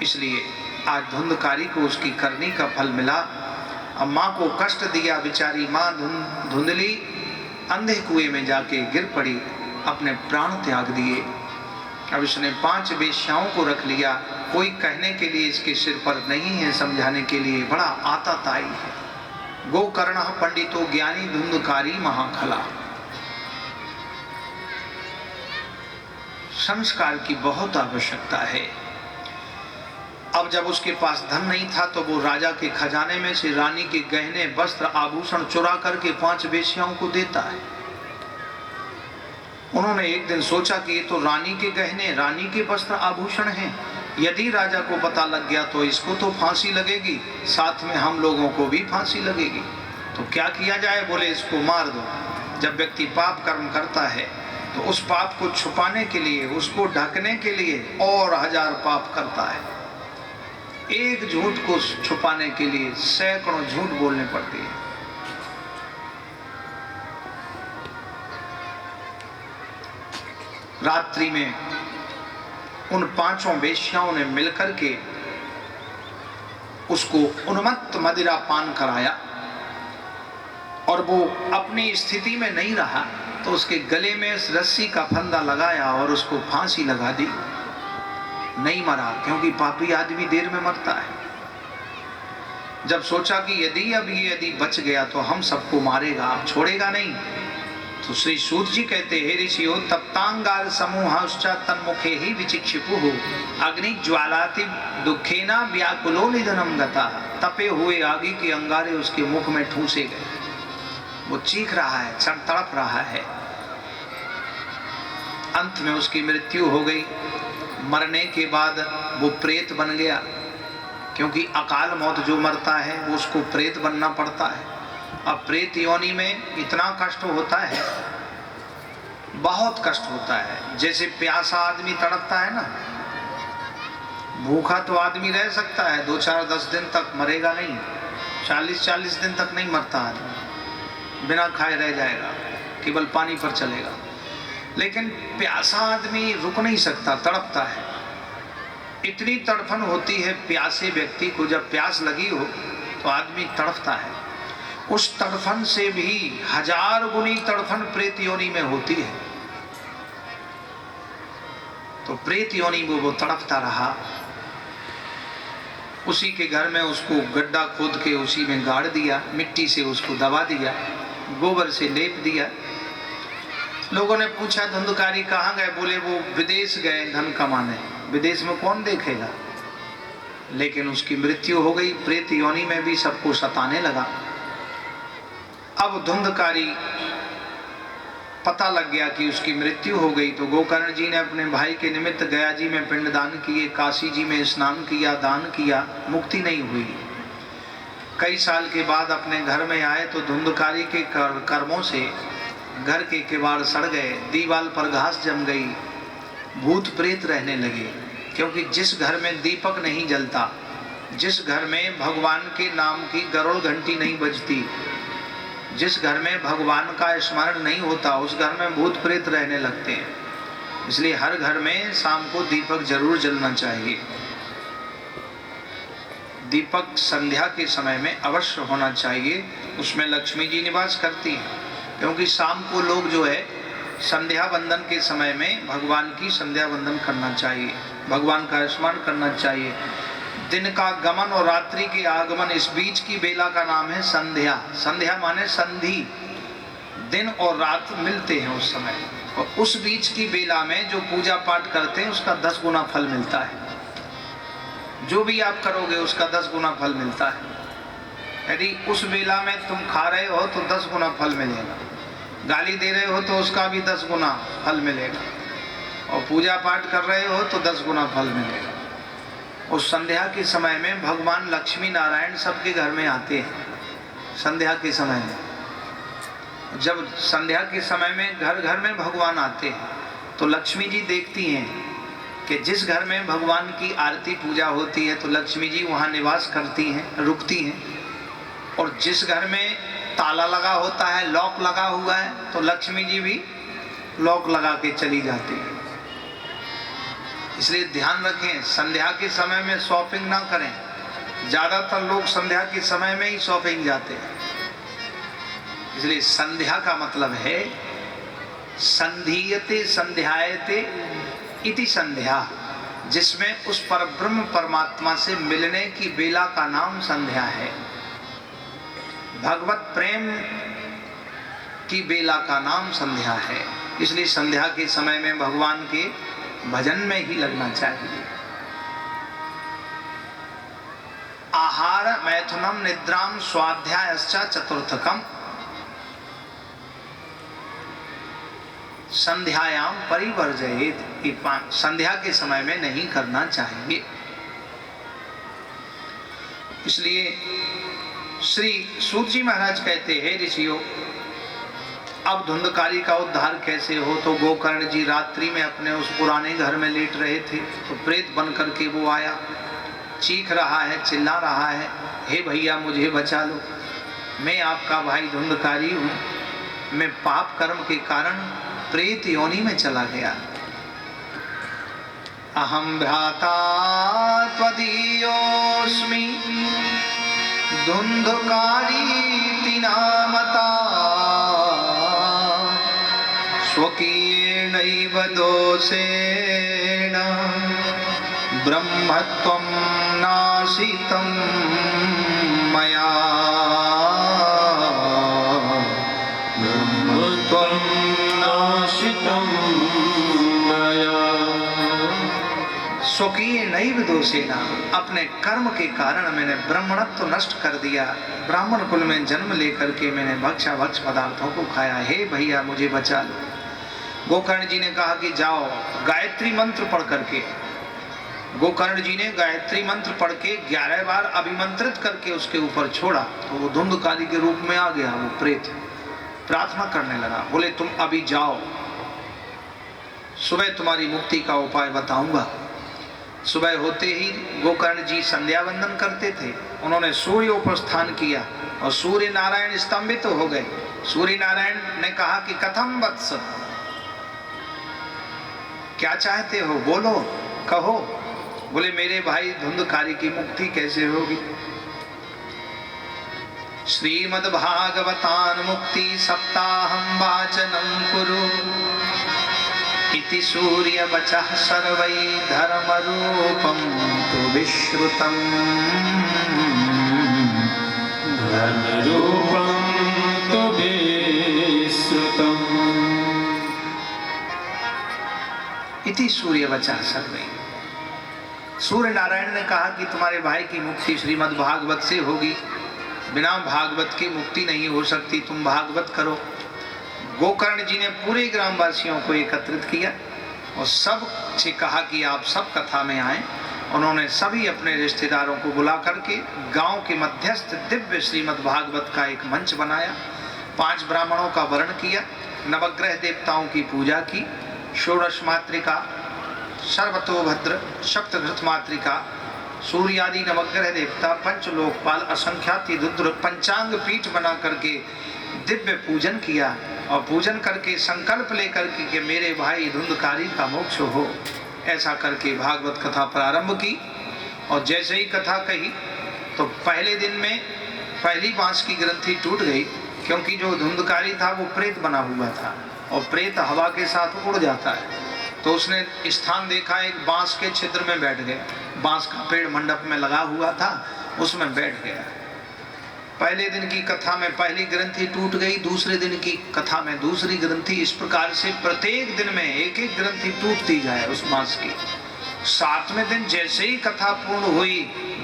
इसलिए आज धुंधकारी को उसकी करनी का फल मिला। अब माँ को कष्ट दिया, बेचारी माँ धुंधली अंधे कुएं में जाके गिर पड़ी, अपने प्राण त्याग दिए। अब इसने 5 वेश्याओं को रख लिया, कोई कहने के लिए इसके सिर पर नहीं है, समझाने के लिए बड़ा आताताई है। गोकर्ण पंडितो ज्ञानी धुंधकारी महाखला। संस्कार की बहुत आवश्यकता है। अब जब उसके पास धन नहीं था तो वो राजा के खजाने में से रानी के गहने वस्त्र आभूषण चुरा करके 5 वेश्याओं को देता है। उन्होंने एक दिन सोचा कि ये तो रानी के गहने, रानी के वस्त्र आभूषण हैं, यदि राजा को पता लग गया तो इसको तो फांसी लगेगी, साथ में हम लोगों को भी फांसी लगेगी। तो क्या किया जाए? बोले इसको मार दो। जब व्यक्ति पाप कर्म करता है तो उस पाप को छुपाने के लिए, उसको ढकने के लिए और 1000 पाप करता है। एक झूठ को छुपाने के लिए सैकड़ों झूठ बोलने पड़ते हैं। रात्रि में उन 5 वेश्याओं ने मिलकर के उसको उन्मत्त मदिरा पान कराया और वो अपनी स्थिति में नहीं रहा तो उसके गले में रस्सी का फंदा लगाया और उसको फांसी लगा दी। नहीं मरा, क्योंकि पापी आदमी देर में मरता है। जब सोचा कि यदि बच गया तो हम सबको मारेगा, अब छोड़ेगा नहीं, तो श्री सूत जी कहते हे ऋषियों तप्तांगार समूहाश्चा तन्मुखे ही विचिक्षिपुः अग्नि ज्वालाति दुखेना व्याकुलो निधनम गता। तपे हुए आगे के अंगारे उसके मुख में ठूसे गए। वो चीख रहा है, तड़प रहा है। अंत में उसकी मृत्यु हो गई। मरने के बाद वो प्रेत बन गया, क्योंकि अकाल मौत जो मरता है वो उसको प्रेत बनना पड़ता है। अब प्रेत योनि में इतना कष्ट होता है, बहुत कष्ट होता है। जैसे प्यासा आदमी तड़पता है ना, भूखा तो आदमी रह सकता है 2-4-10 दिन तक, मरेगा नहीं। 40-40 दिन तक नहीं मरता आदमी, बिना खाए रह जाएगा, केवल पानी पर चलेगा। लेकिन प्यासा आदमी रुक नहीं सकता, तड़पता है। इतनी तड़फन होती है प्यासे व्यक्ति को, जब प्यास लगी हो तो आदमी तड़पता है। उस तड़फन से भी 1000 गुनी तड़फन प्रेत योनि में होती है। तो प्रेत योनि में वो तड़पता रहा। उसी के घर में उसको गड्ढा खोद के उसी में गाड़ दिया, मिट्टी से उसको दबा दिया, गोबर से लेप दिया। लोगों ने पूछा धुंधकारी कहाँ गए? बोले वो विदेश गए धन कमाने। विदेश में कौन देखेगा? लेकिन उसकी मृत्यु हो गई। प्रेत योनि में भी सबको सताने लगा। अब धुंधकारी पता लग गया कि उसकी मृत्यु हो गई, तो गोकर्ण जी ने अपने भाई के निमित्त गया जी में पिंडदान किए, काशी जी में स्नान किया, दान किया, मुक्ति नहीं हुई। कई साल के बाद अपने घर में आए तो धुंधकारी के कर्मों से घर के किवाड़ सड़ गए, दीवाल पर घास जम गई, भूत प्रेत रहने लगे। क्योंकि जिस घर में दीपक नहीं जलता, जिस घर में भगवान के नाम की गरुड़ घंटी नहीं बजती, जिस घर में भगवान का स्मरण नहीं होता, उस घर में भूत प्रेत रहने लगते हैं। इसलिए हर घर में शाम को दीपक जरूर जलना चाहिए। दीपक संध्या के समय में अवश्य होना चाहिए, उसमें लक्ष्मी जी निवास करती हैं। क्योंकि शाम को लोग जो है संध्या वंदन के समय में भगवान की संध्या वंदन करना चाहिए, भगवान का स्मरण करना चाहिए। दिन का गमन और रात्रि के आगमन, इस बीच की बेला का नाम है संध्या। संध्या माने संधि, दिन और रात मिलते हैं उस समय। और उस बीच की बेला में जो पूजा पाठ करते हैं उसका 10 गुना फल मिलता है। जो भी आप करोगे उसका 10 गुना फल मिलता है। यदि उस बेला में तुम खा रहे हो तो 10 गुना फल मिलेगा, गाली दे रहे हो तो उसका भी 10 गुना फल मिलेगा, और पूजा पाठ कर रहे हो तो 10 गुना फल मिलेगा। उस संध्या के समय में भगवान लक्ष्मी नारायण सबके घर में आते हैं। संध्या के समय में, जब संध्या के समय में घर घर में भगवान आते हैं तो लक्ष्मी जी देखती हैं कि जिस घर में भगवान की आरती पूजा होती है तो लक्ष्मी जी वहाँ निवास करती हैं, रुकती हैं, और जिस घर में ताला लगा होता है, लॉक लगा हुआ है, तो लक्ष्मी जी भी लॉक लगा के चली जाती है। इसलिए ध्यान रखें, संध्या के समय में शॉपिंग ना करें। ज्यादातर लोग संध्या के समय में ही शॉपिंग जाते हैं। इसलिए संध्या का मतलब है संधीयते संध्यायते इति संध्या, जिसमें उस परब्रह्म परमात्मा से मिलने की बेला का नाम संध्या है। भगवत प्रेम की बेला का नाम संध्या है। इसलिए संध्या के समय में भगवान के भजन में ही लगना चाहिए। आहार मैथुनम निद्राम स्वाध्यायश्च चतुर्थकम संध्यायाम परिवर्जयेत, संध्या के समय में नहीं करना चाहिए। इसलिए श्री सूत जी महाराज कहते हैं, ऋषियों अब धुंधकारी का उद्धार कैसे हो। तो गोकर्ण जी रात्रि में अपने उस पुराने घर में लेट रहे थे, तो प्रेत बन करके वो आया, चीख रहा है, चिल्ला रहा है, हे भैया मुझे बचा लो, मैं आपका भाई धुंधकारी हूँ, मैं पाप कर्म के कारण प्रेत योनि में चला गया। अहम भ्राता त्वदीयोऽस्मि धुंधकारीति नामता स्वकीयेनैव दोषेण ब्रह्मत्वं नाशितं मया। ब्रह्मत्वं नाशितं मया। स्वकीय नैव दोषेना, अपने कर्म के कारण मैंने ब्राह्मणत्व नष्ट कर दिया। ब्राह्मण कुल में जन्म लेकर के मैंने भक्ष पदार्थों को खाया, हे भैया मुझे बचा लो। गोकर्ण जी ने कहा कि जाओ गायत्री मंत्र पढ़ करके। गोकर्ण जी ने गायत्री मंत्र पढ़ के 11 बार अभिमंत्रित करके उसके ऊपर छोड़ा, तो वो धुंधकारी के रूप में आ गया। वो प्रेत प्रार्थना करने लगा, बोले तुम अभी जाओ, सुबह तुम्हारी मुक्ति का उपाय बताऊंगा। सुबह होते ही गोकर्ण जी संध्या वंदन करते थे, उन्होंने सूर्योपस्थान किया और सूर्य नारायण स्तंभित हो गए। सूर्य नारायण ने कहा कि कथम वत्स, क्या चाहते हो, बोलो कहो। बोले मेरे भाई धुंधकारी की मुक्ति कैसे होगी। श्रीमद्भागवतान् मुक्ति सप्ताहं वाचनं कुरु इति सूर्यवचः सर्वै धर्मरूपं तु विश्रुतम्। धर्मरूपं तु विश्रुतम्। इति सूर्यवचः सर्वै, सूर्य नारायण ने कहा कि तुम्हारे भाई की मुक्ति श्रीमद् भागवत से होगी, बिना भागवत की मुक्ति नहीं हो सकती, तुम भागवत करो। गोकर्ण जी ने पूरे ग्रामवासियों को एकत्रित किया और सब से कहा कि आप सब कथा में आए। उन्होंने सभी अपने रिश्तेदारों को बुला करके गांव के मध्यस्थ दिव्य श्रीमद् भागवत का एक मंच बनाया। 5 ब्राह्मणों का वर्ण किया, नवग्रह देवताओं की पूजा की, षोडश मातृका, सर्वतोभद्र, सप्तघृत मातृका, सूर्यादि नवग्रह देवता, पंचलोकपाल, असंख्याति रुद्र, पंचांग पीठ बना करके दिव्य पूजन किया। और पूजन करके संकल्प लेकर के कि मेरे भाई धुंधकारी का मोक्ष हो, ऐसा करके भागवत कथा प्रारंभ की। और जैसे ही कथा कही तो पहले दिन में पहली बांस की ग्रंथि टूट गई, क्योंकि जो धुंधकारी था वो प्रेत बना हुआ था और प्रेत हवा के साथ उड़ जाता है। तो उसने स्थान देखा, एक बांस के छिद्र में बैठ गया। बांस का पेड़ मंडप में लगा हुआ था, उसमें बैठ गया। पहले दिन की कथा में पहली ग्रंथि टूट गई, दूसरे दिन की कथा में दूसरी ग्रंथि, इस प्रकार से प्रत्येक दिन में एक एक ग्रंथि टूटती जाए उस बांस की। 7वें दिन जैसे ही कथा पूर्ण हुई,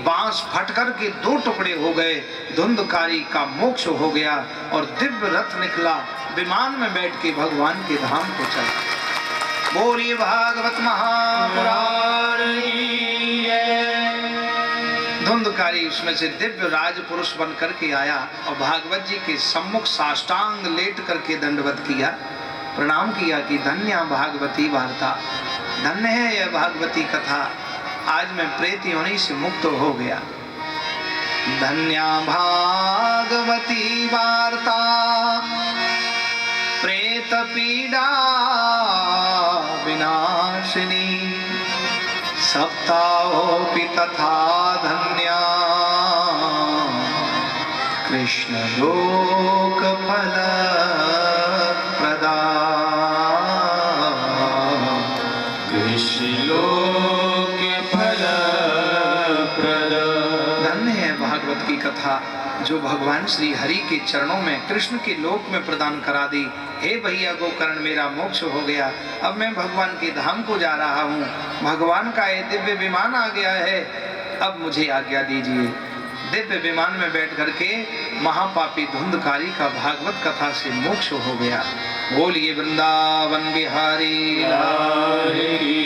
बांस फट कर के 2 टुकड़े हो गए, धुंधकारी का मोक्ष हो गया और दिव्य रथ निकला, विमान में बैठ के भगवान के धाम को चला। बोलिए भागवत महापुराण की जय। धुंधकारी उसमें से दिव्य राजपुरुष बन करके आया और भागवत जी के सम्मुख साष्टांग लेट करके दंडवत किया, प्रणाम किया कि धन्य भागवती वार्ता, धन्य है यह भागवती कथा, आज मैं प्रेत योनि से मुक्त हो गया। धन्या भागवती वार्ता प्रेत पीड़ा विनाशिनी, सप्ताहोऽपि तथा धन्या कृष्ण लोक फल प्रदा। कृष्ण लोक फल प्रदा। धन्य है भागवत की कथा जो भगवान श्री हरि के चरणों में कृष्ण के लोक में प्रदान करा दी। हे भैया गोकर्ण, मेरा मोक्ष हो गया, अब मैं भगवान के धाम को जा रहा हूँ। भगवान का ये दिव्य विमान आ गया है, अब मुझे आज्ञा दीजिए। दिव्य विमान में बैठ करके महापापी धुंधकारी का भागवत कथा से मोक्ष हो गया। बोलिए वृंदावन बिहारी।